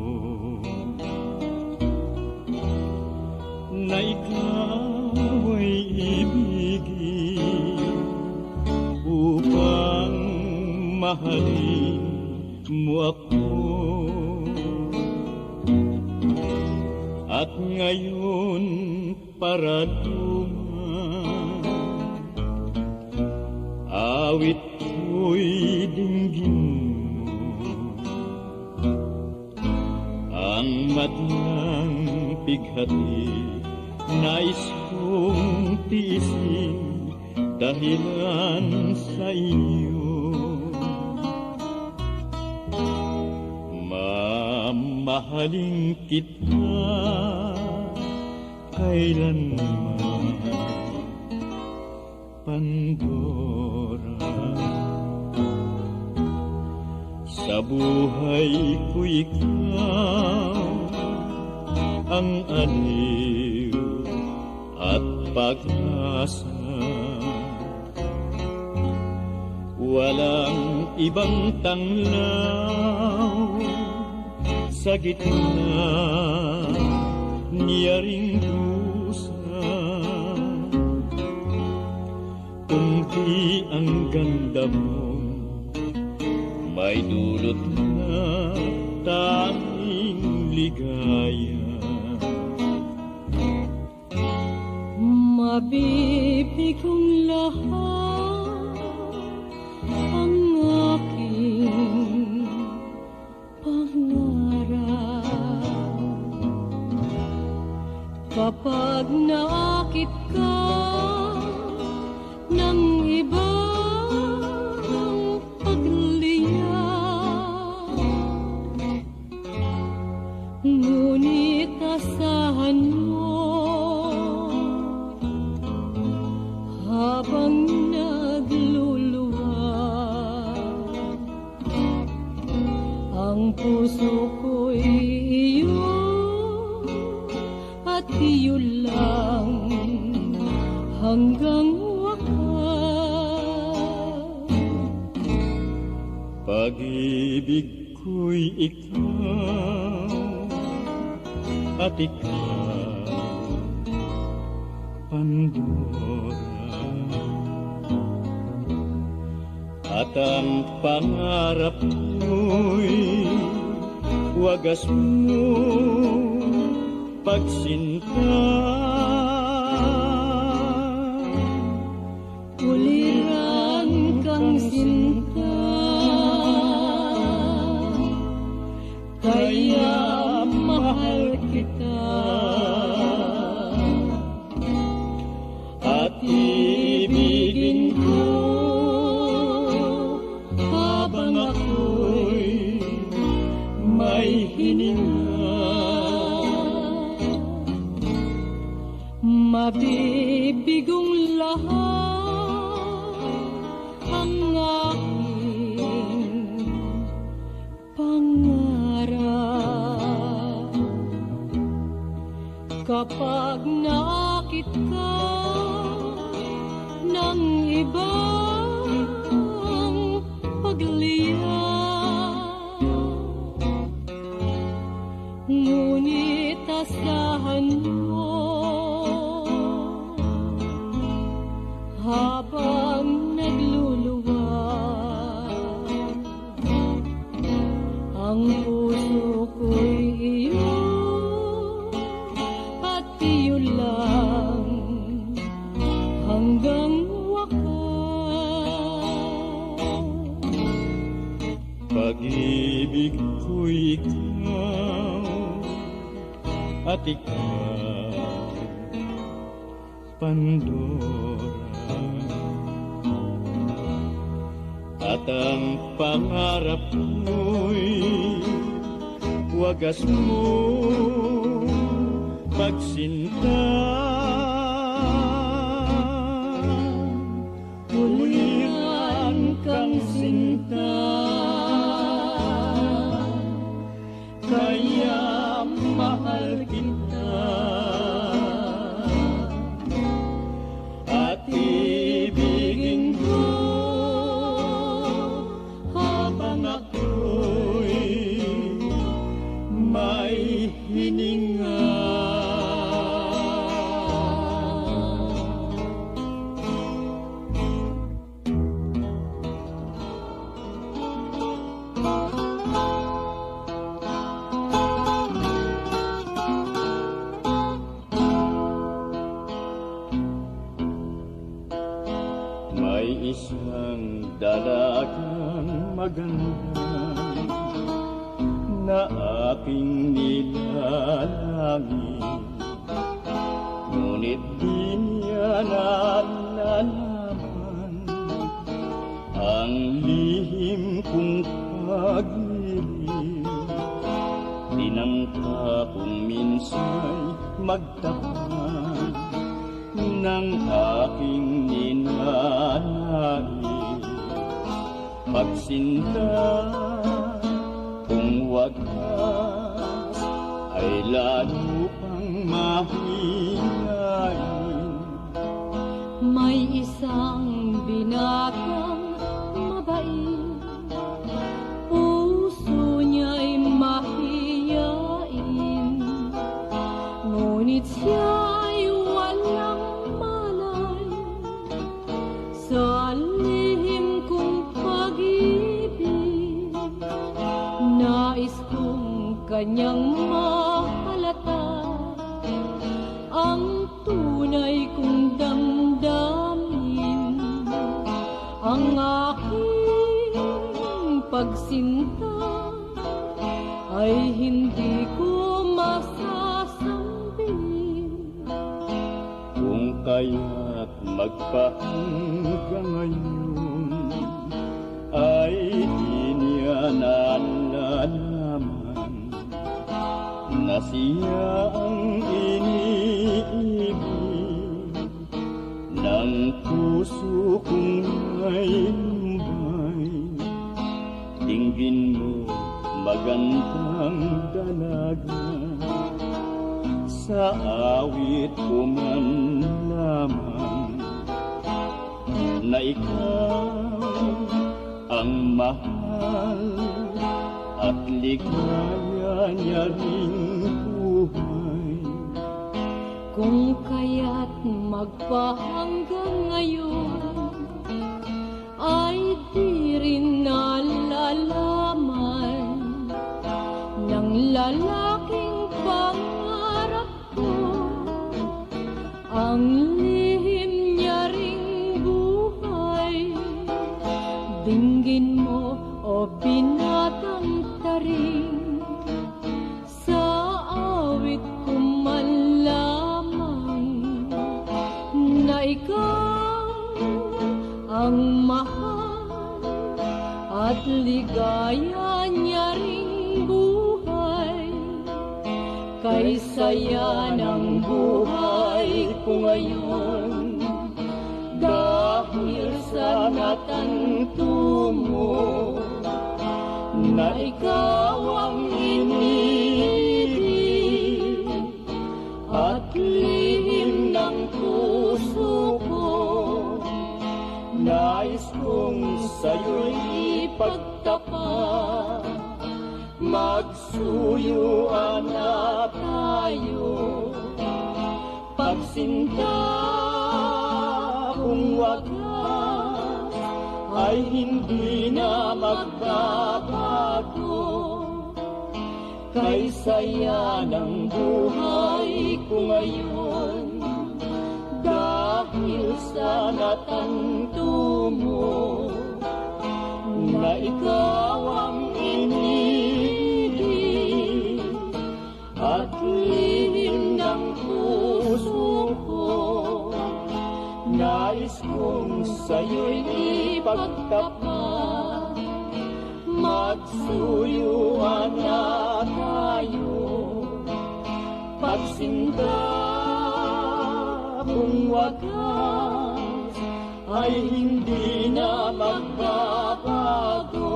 na ikaw ay ibigin upang mahalin mo ako. At ngayon para duman, awit ko'y dinggin mo, ang madlang pighati nais kong tiisin dahilan sa inyo. Mamahalin kita kailanman, Pandora. Sa buhay ko ikaw ang aliw at pag-asa, walang ibang tanglaw sa gitna niyaring dusa, kundi ang ganda mo may dulot na tanging ligaya. Mabibig kong lahat ang aking pangarap. Kapag naakit ka ng ibang pagliyak, ngunit asahan mo habang nagluluwag, ang puso ko'y iyo at iyo lang hanggang wakas. Pag-ibig ko'y ikaw at ikaw, Pandora. At ang pangarap ko'y wagas mo pagsinta, Uliran kang sinta, kaya mahal kita. at ibigin ko Habang ako'y may hininga. mabibigong lahat ang aking pangarap. Kapag naakit ka ng ibang pagliyak, ngunit asahan mo habang nagluluwag, ang puso ko'y iyo at iyo lang hanggang wakas. Pag-ibig ko'y ikaw at ikaw, Pandora. At ang pangarap mo'y wagas mo magsinta. Hulihan kang sinta, Kaya mahal kita. isang dalagang maganda na aking nilalangin, ngunit di niya nalalaman ang lihim kong pag-ibig. Tinangka kong minsa'y magtapat ng aking ninanais, pagsinta kung wagas ay lalo pang mahihain. May isang binatang mabait, puso niya'y mahiyain, ngunit siya'y walang malay sa lihim kong pag-ibig. Nais kong kanyang mahalata ang tunay kong damdamin, ang aking pagsinta ay hindi ko masasabihin. Kung kaya't magpahanggang ngayon ay di niya nalalaman na siya ang iniibig ng puso kong may lumbay. Dinggin mo, magandang dalaga, sa awit ko man lamang na ikaw ang mahal at ligaya niya ring buhay. Kung kaya't magpahanggang ngayon ay di rin nalalaman ng lalaking pangarap ko ang lihim niya ring buhay. Dinggin mo o binatang taring, sa awit ko man lamang na ikaw ang mahal at ligaya niya ring buhay. Kay saya ng buhay ko ngayon dahil sa natanto mo na ikaw ang inibig at lihim ng puso ko. Nais kong sa'yo'y ipagtapat, magsuyuan na tayo, pagsinta kung wagas ay hindi na magbabago. Kay saya ng buhay ko ngayon dahil sa natanto mo na ikaw ang inibig at lihim ng puso ko. Nais kong sa'yo'y ipagtapat, magsuyuan na tayo, pagsinta kung wagas ay hindi na magbabago.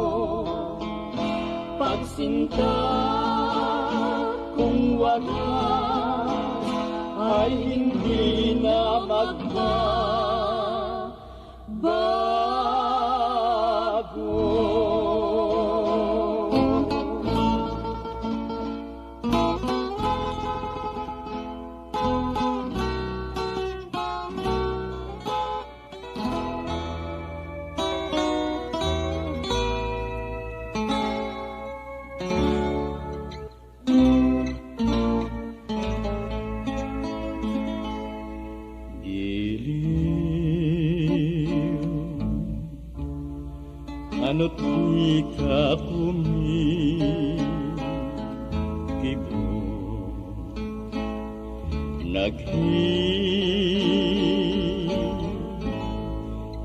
Pagsinta kung wagas ay hindi na magbabago. ano't di ka kumikibo.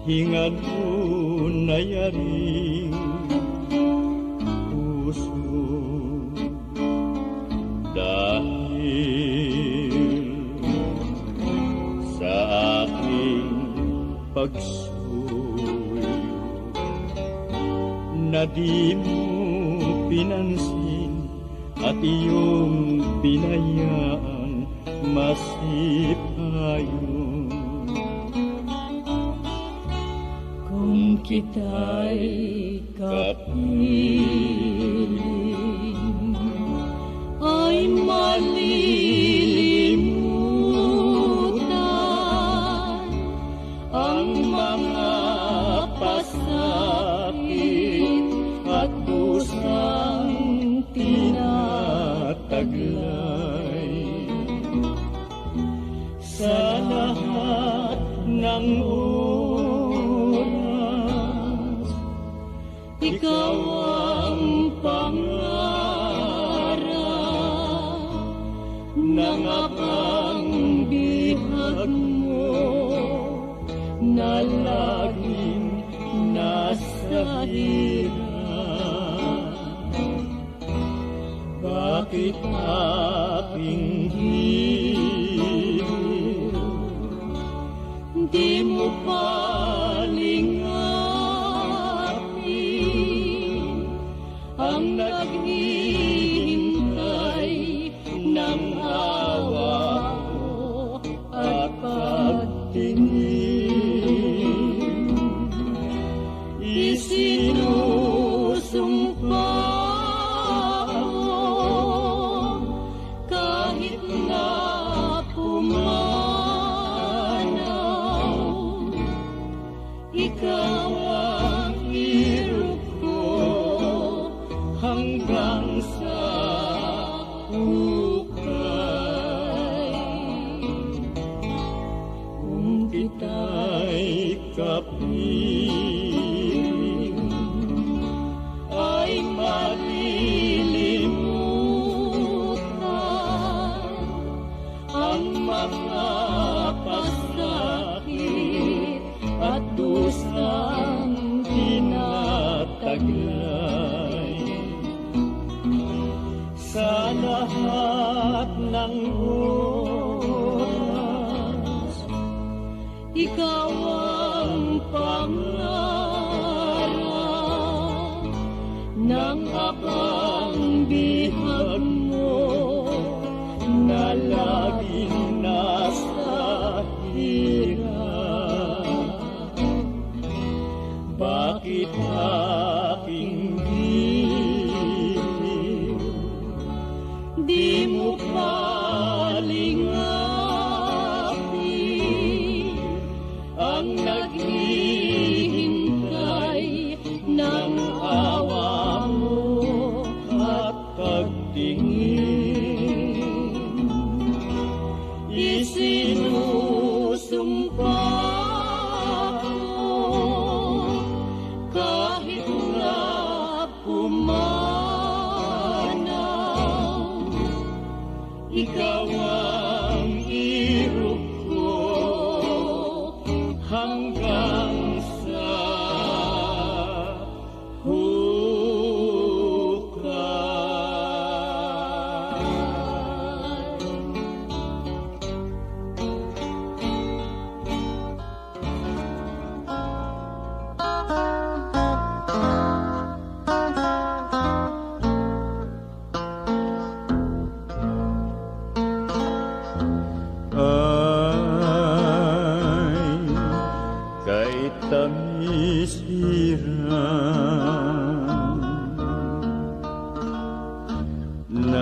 Naghihingan mo na yaring puso dahil sa aking pagsuyo na di mo pinansin at iyong pinayaan masipayon. Kung kita'y kapiling ay malilimutan ang mga pasakit at kusang tinataglay. Sa lahat ng oras, Ikaw ang pangarap ng abang bihag mo na laging nasa hirap. bakit aking hilig Di mo palingapin ang naghihintay ng awa ko at pagtingin. Isinusumpa ko kahit na ikaw ang hirap ko hanggang sa hukay. Kung kita'y kapiling ay malilimutan ang mga pasakit at dusang tinataglay. sa lahat ng oras. Ikaw ang pangarap ng abang bihag mo na laging nasa hirap. Bakit aking giliw di mo palingapin ang naghihintay ng awa mo at pagtingin? Isinusumpa ko kahit na pumanaw, ikaw ang irog ko hanggang sa hukay. Ay, kay tamis hirang ng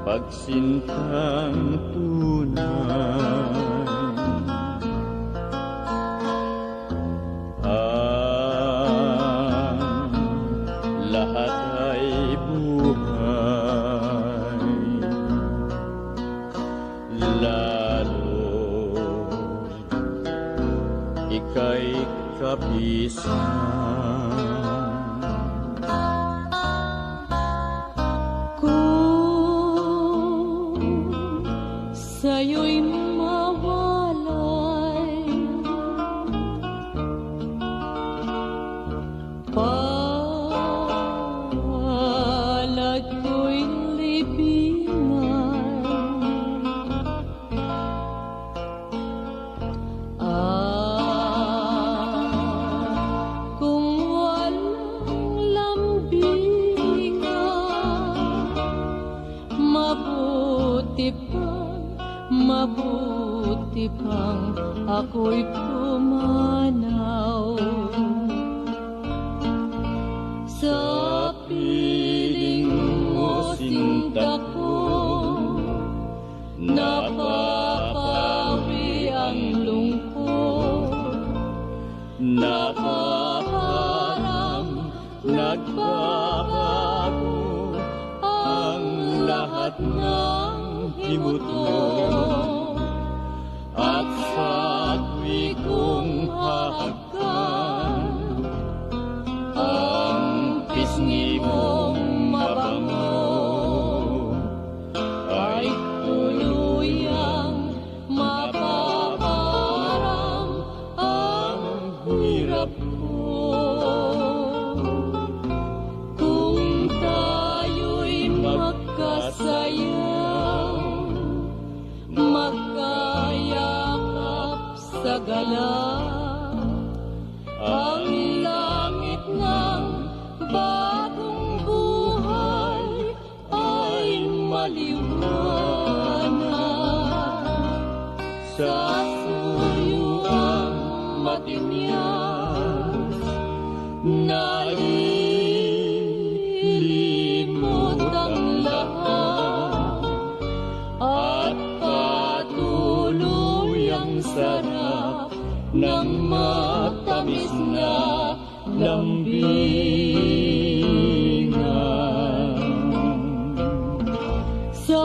pagsintang tunay. Ang lahat ay buhay, lalo ika'y kapisan. Kung sa'yo'y mawalay, palad ko'y libingan. Kung walang lambingan, mabuti pang ako'y pumanaw sa piling mo, sinta ko, napapawi ang lungkot, napaparam, nagbabago ang lahat ng himutok, at sa tuwi kong hahagkan ang pisngi mong mabango ay tuluyang mapaparam ang hirap ko. Kung tayo'y magkasayaw, magkayakap sa galaw, ang langit ng bagong buhay ay maliwanag. Sa suyuang matinyas, nalilimot ang lahat, at patuloy ang sarap ng matamis na lambingan. Sa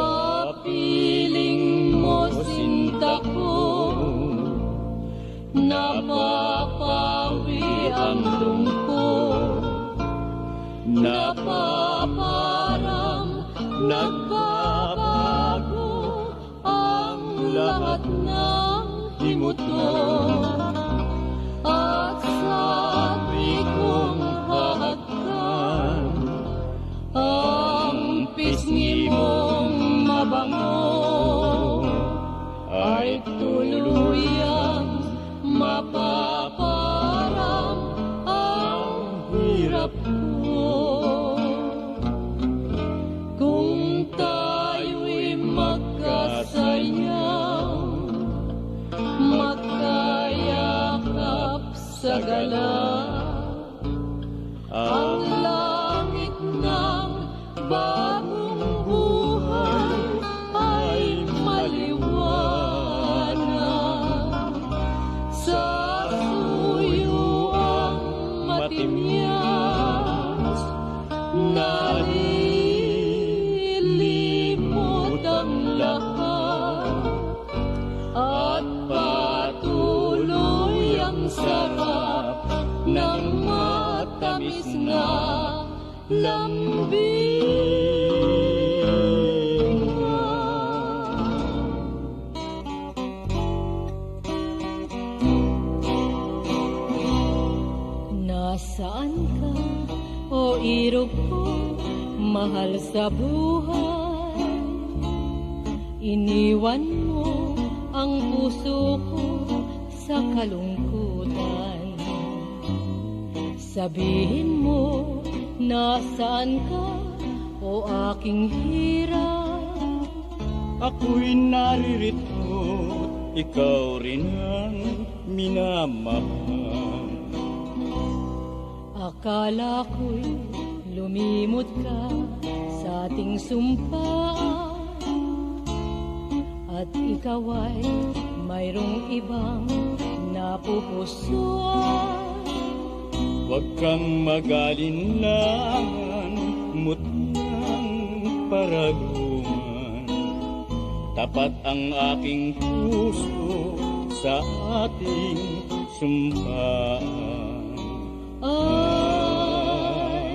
piling mo, sinta ko, napapawi ang lungkot, napaparam, nagbabago ang lahat ng himutok, at sa tuwi kong hahagkan ang pisngi mong mabango ay tuluyang mapaparam ang hirap ko. Kung tayo'y magkasayaw, magkayakap sa galaw, ang langit ng bagong buhay ay maliwanag. Sa suyuang matimyas, nalilimot ang lahat, at patuloy ang sarap ng matamis na lambingan. Nasaan ka, o irog ko, mahal sa buhay? Iniwan mo ang puso ko sa kalungkutan. Sabihin mo, nasaan ka, o aking hirap? Ako'y naririto, ikaw rin ang minamahal. Akala ko'y lumimot ka sa ating sumpaan, at ikaw ay mayroong ibang napupusuan. Huwag kang mag-alinlangan, mutang paraluman. Tapat ang aking puso sa ating sumpaan. Ay,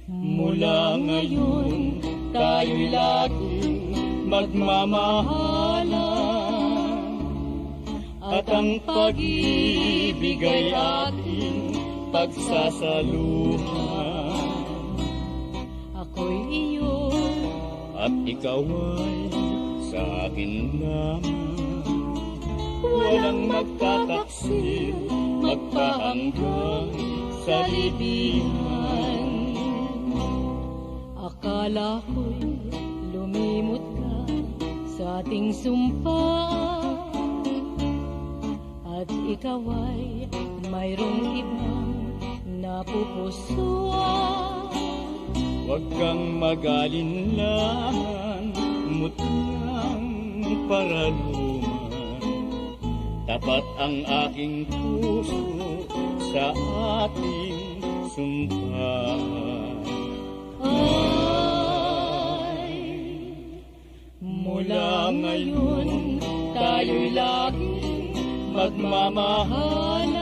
Mula ngayon, tayo'y laging magmamahalan, at ang pag-ibig ay ating pagsasaluhan. ako'y iyo, At ikaw ay sa akin naman, walang magtataksil, magpahanggang sa libingan. akala ko'y lumimot ka sa ating sumpaan, at ikaw ay mayroong ibang napupusuan. Huwag kang mag-alinlangan, mutang paraluman. Tapat ang aking puso sa ating sumpaan. Ay, Mula ngayon, tayo'y laging magmamahalan,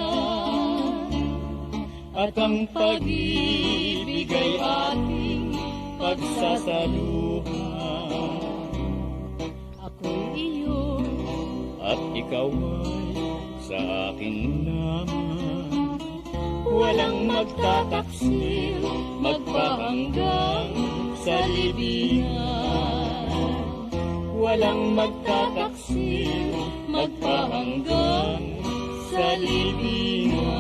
at ang pag-ibig ay ating pagsasaluhan. ako'y iyo, At ikaw ay sa akin naman, walang magtataksil, magpahanggang sa libingan. Walang magtataksil, magpahanggang sa libingan.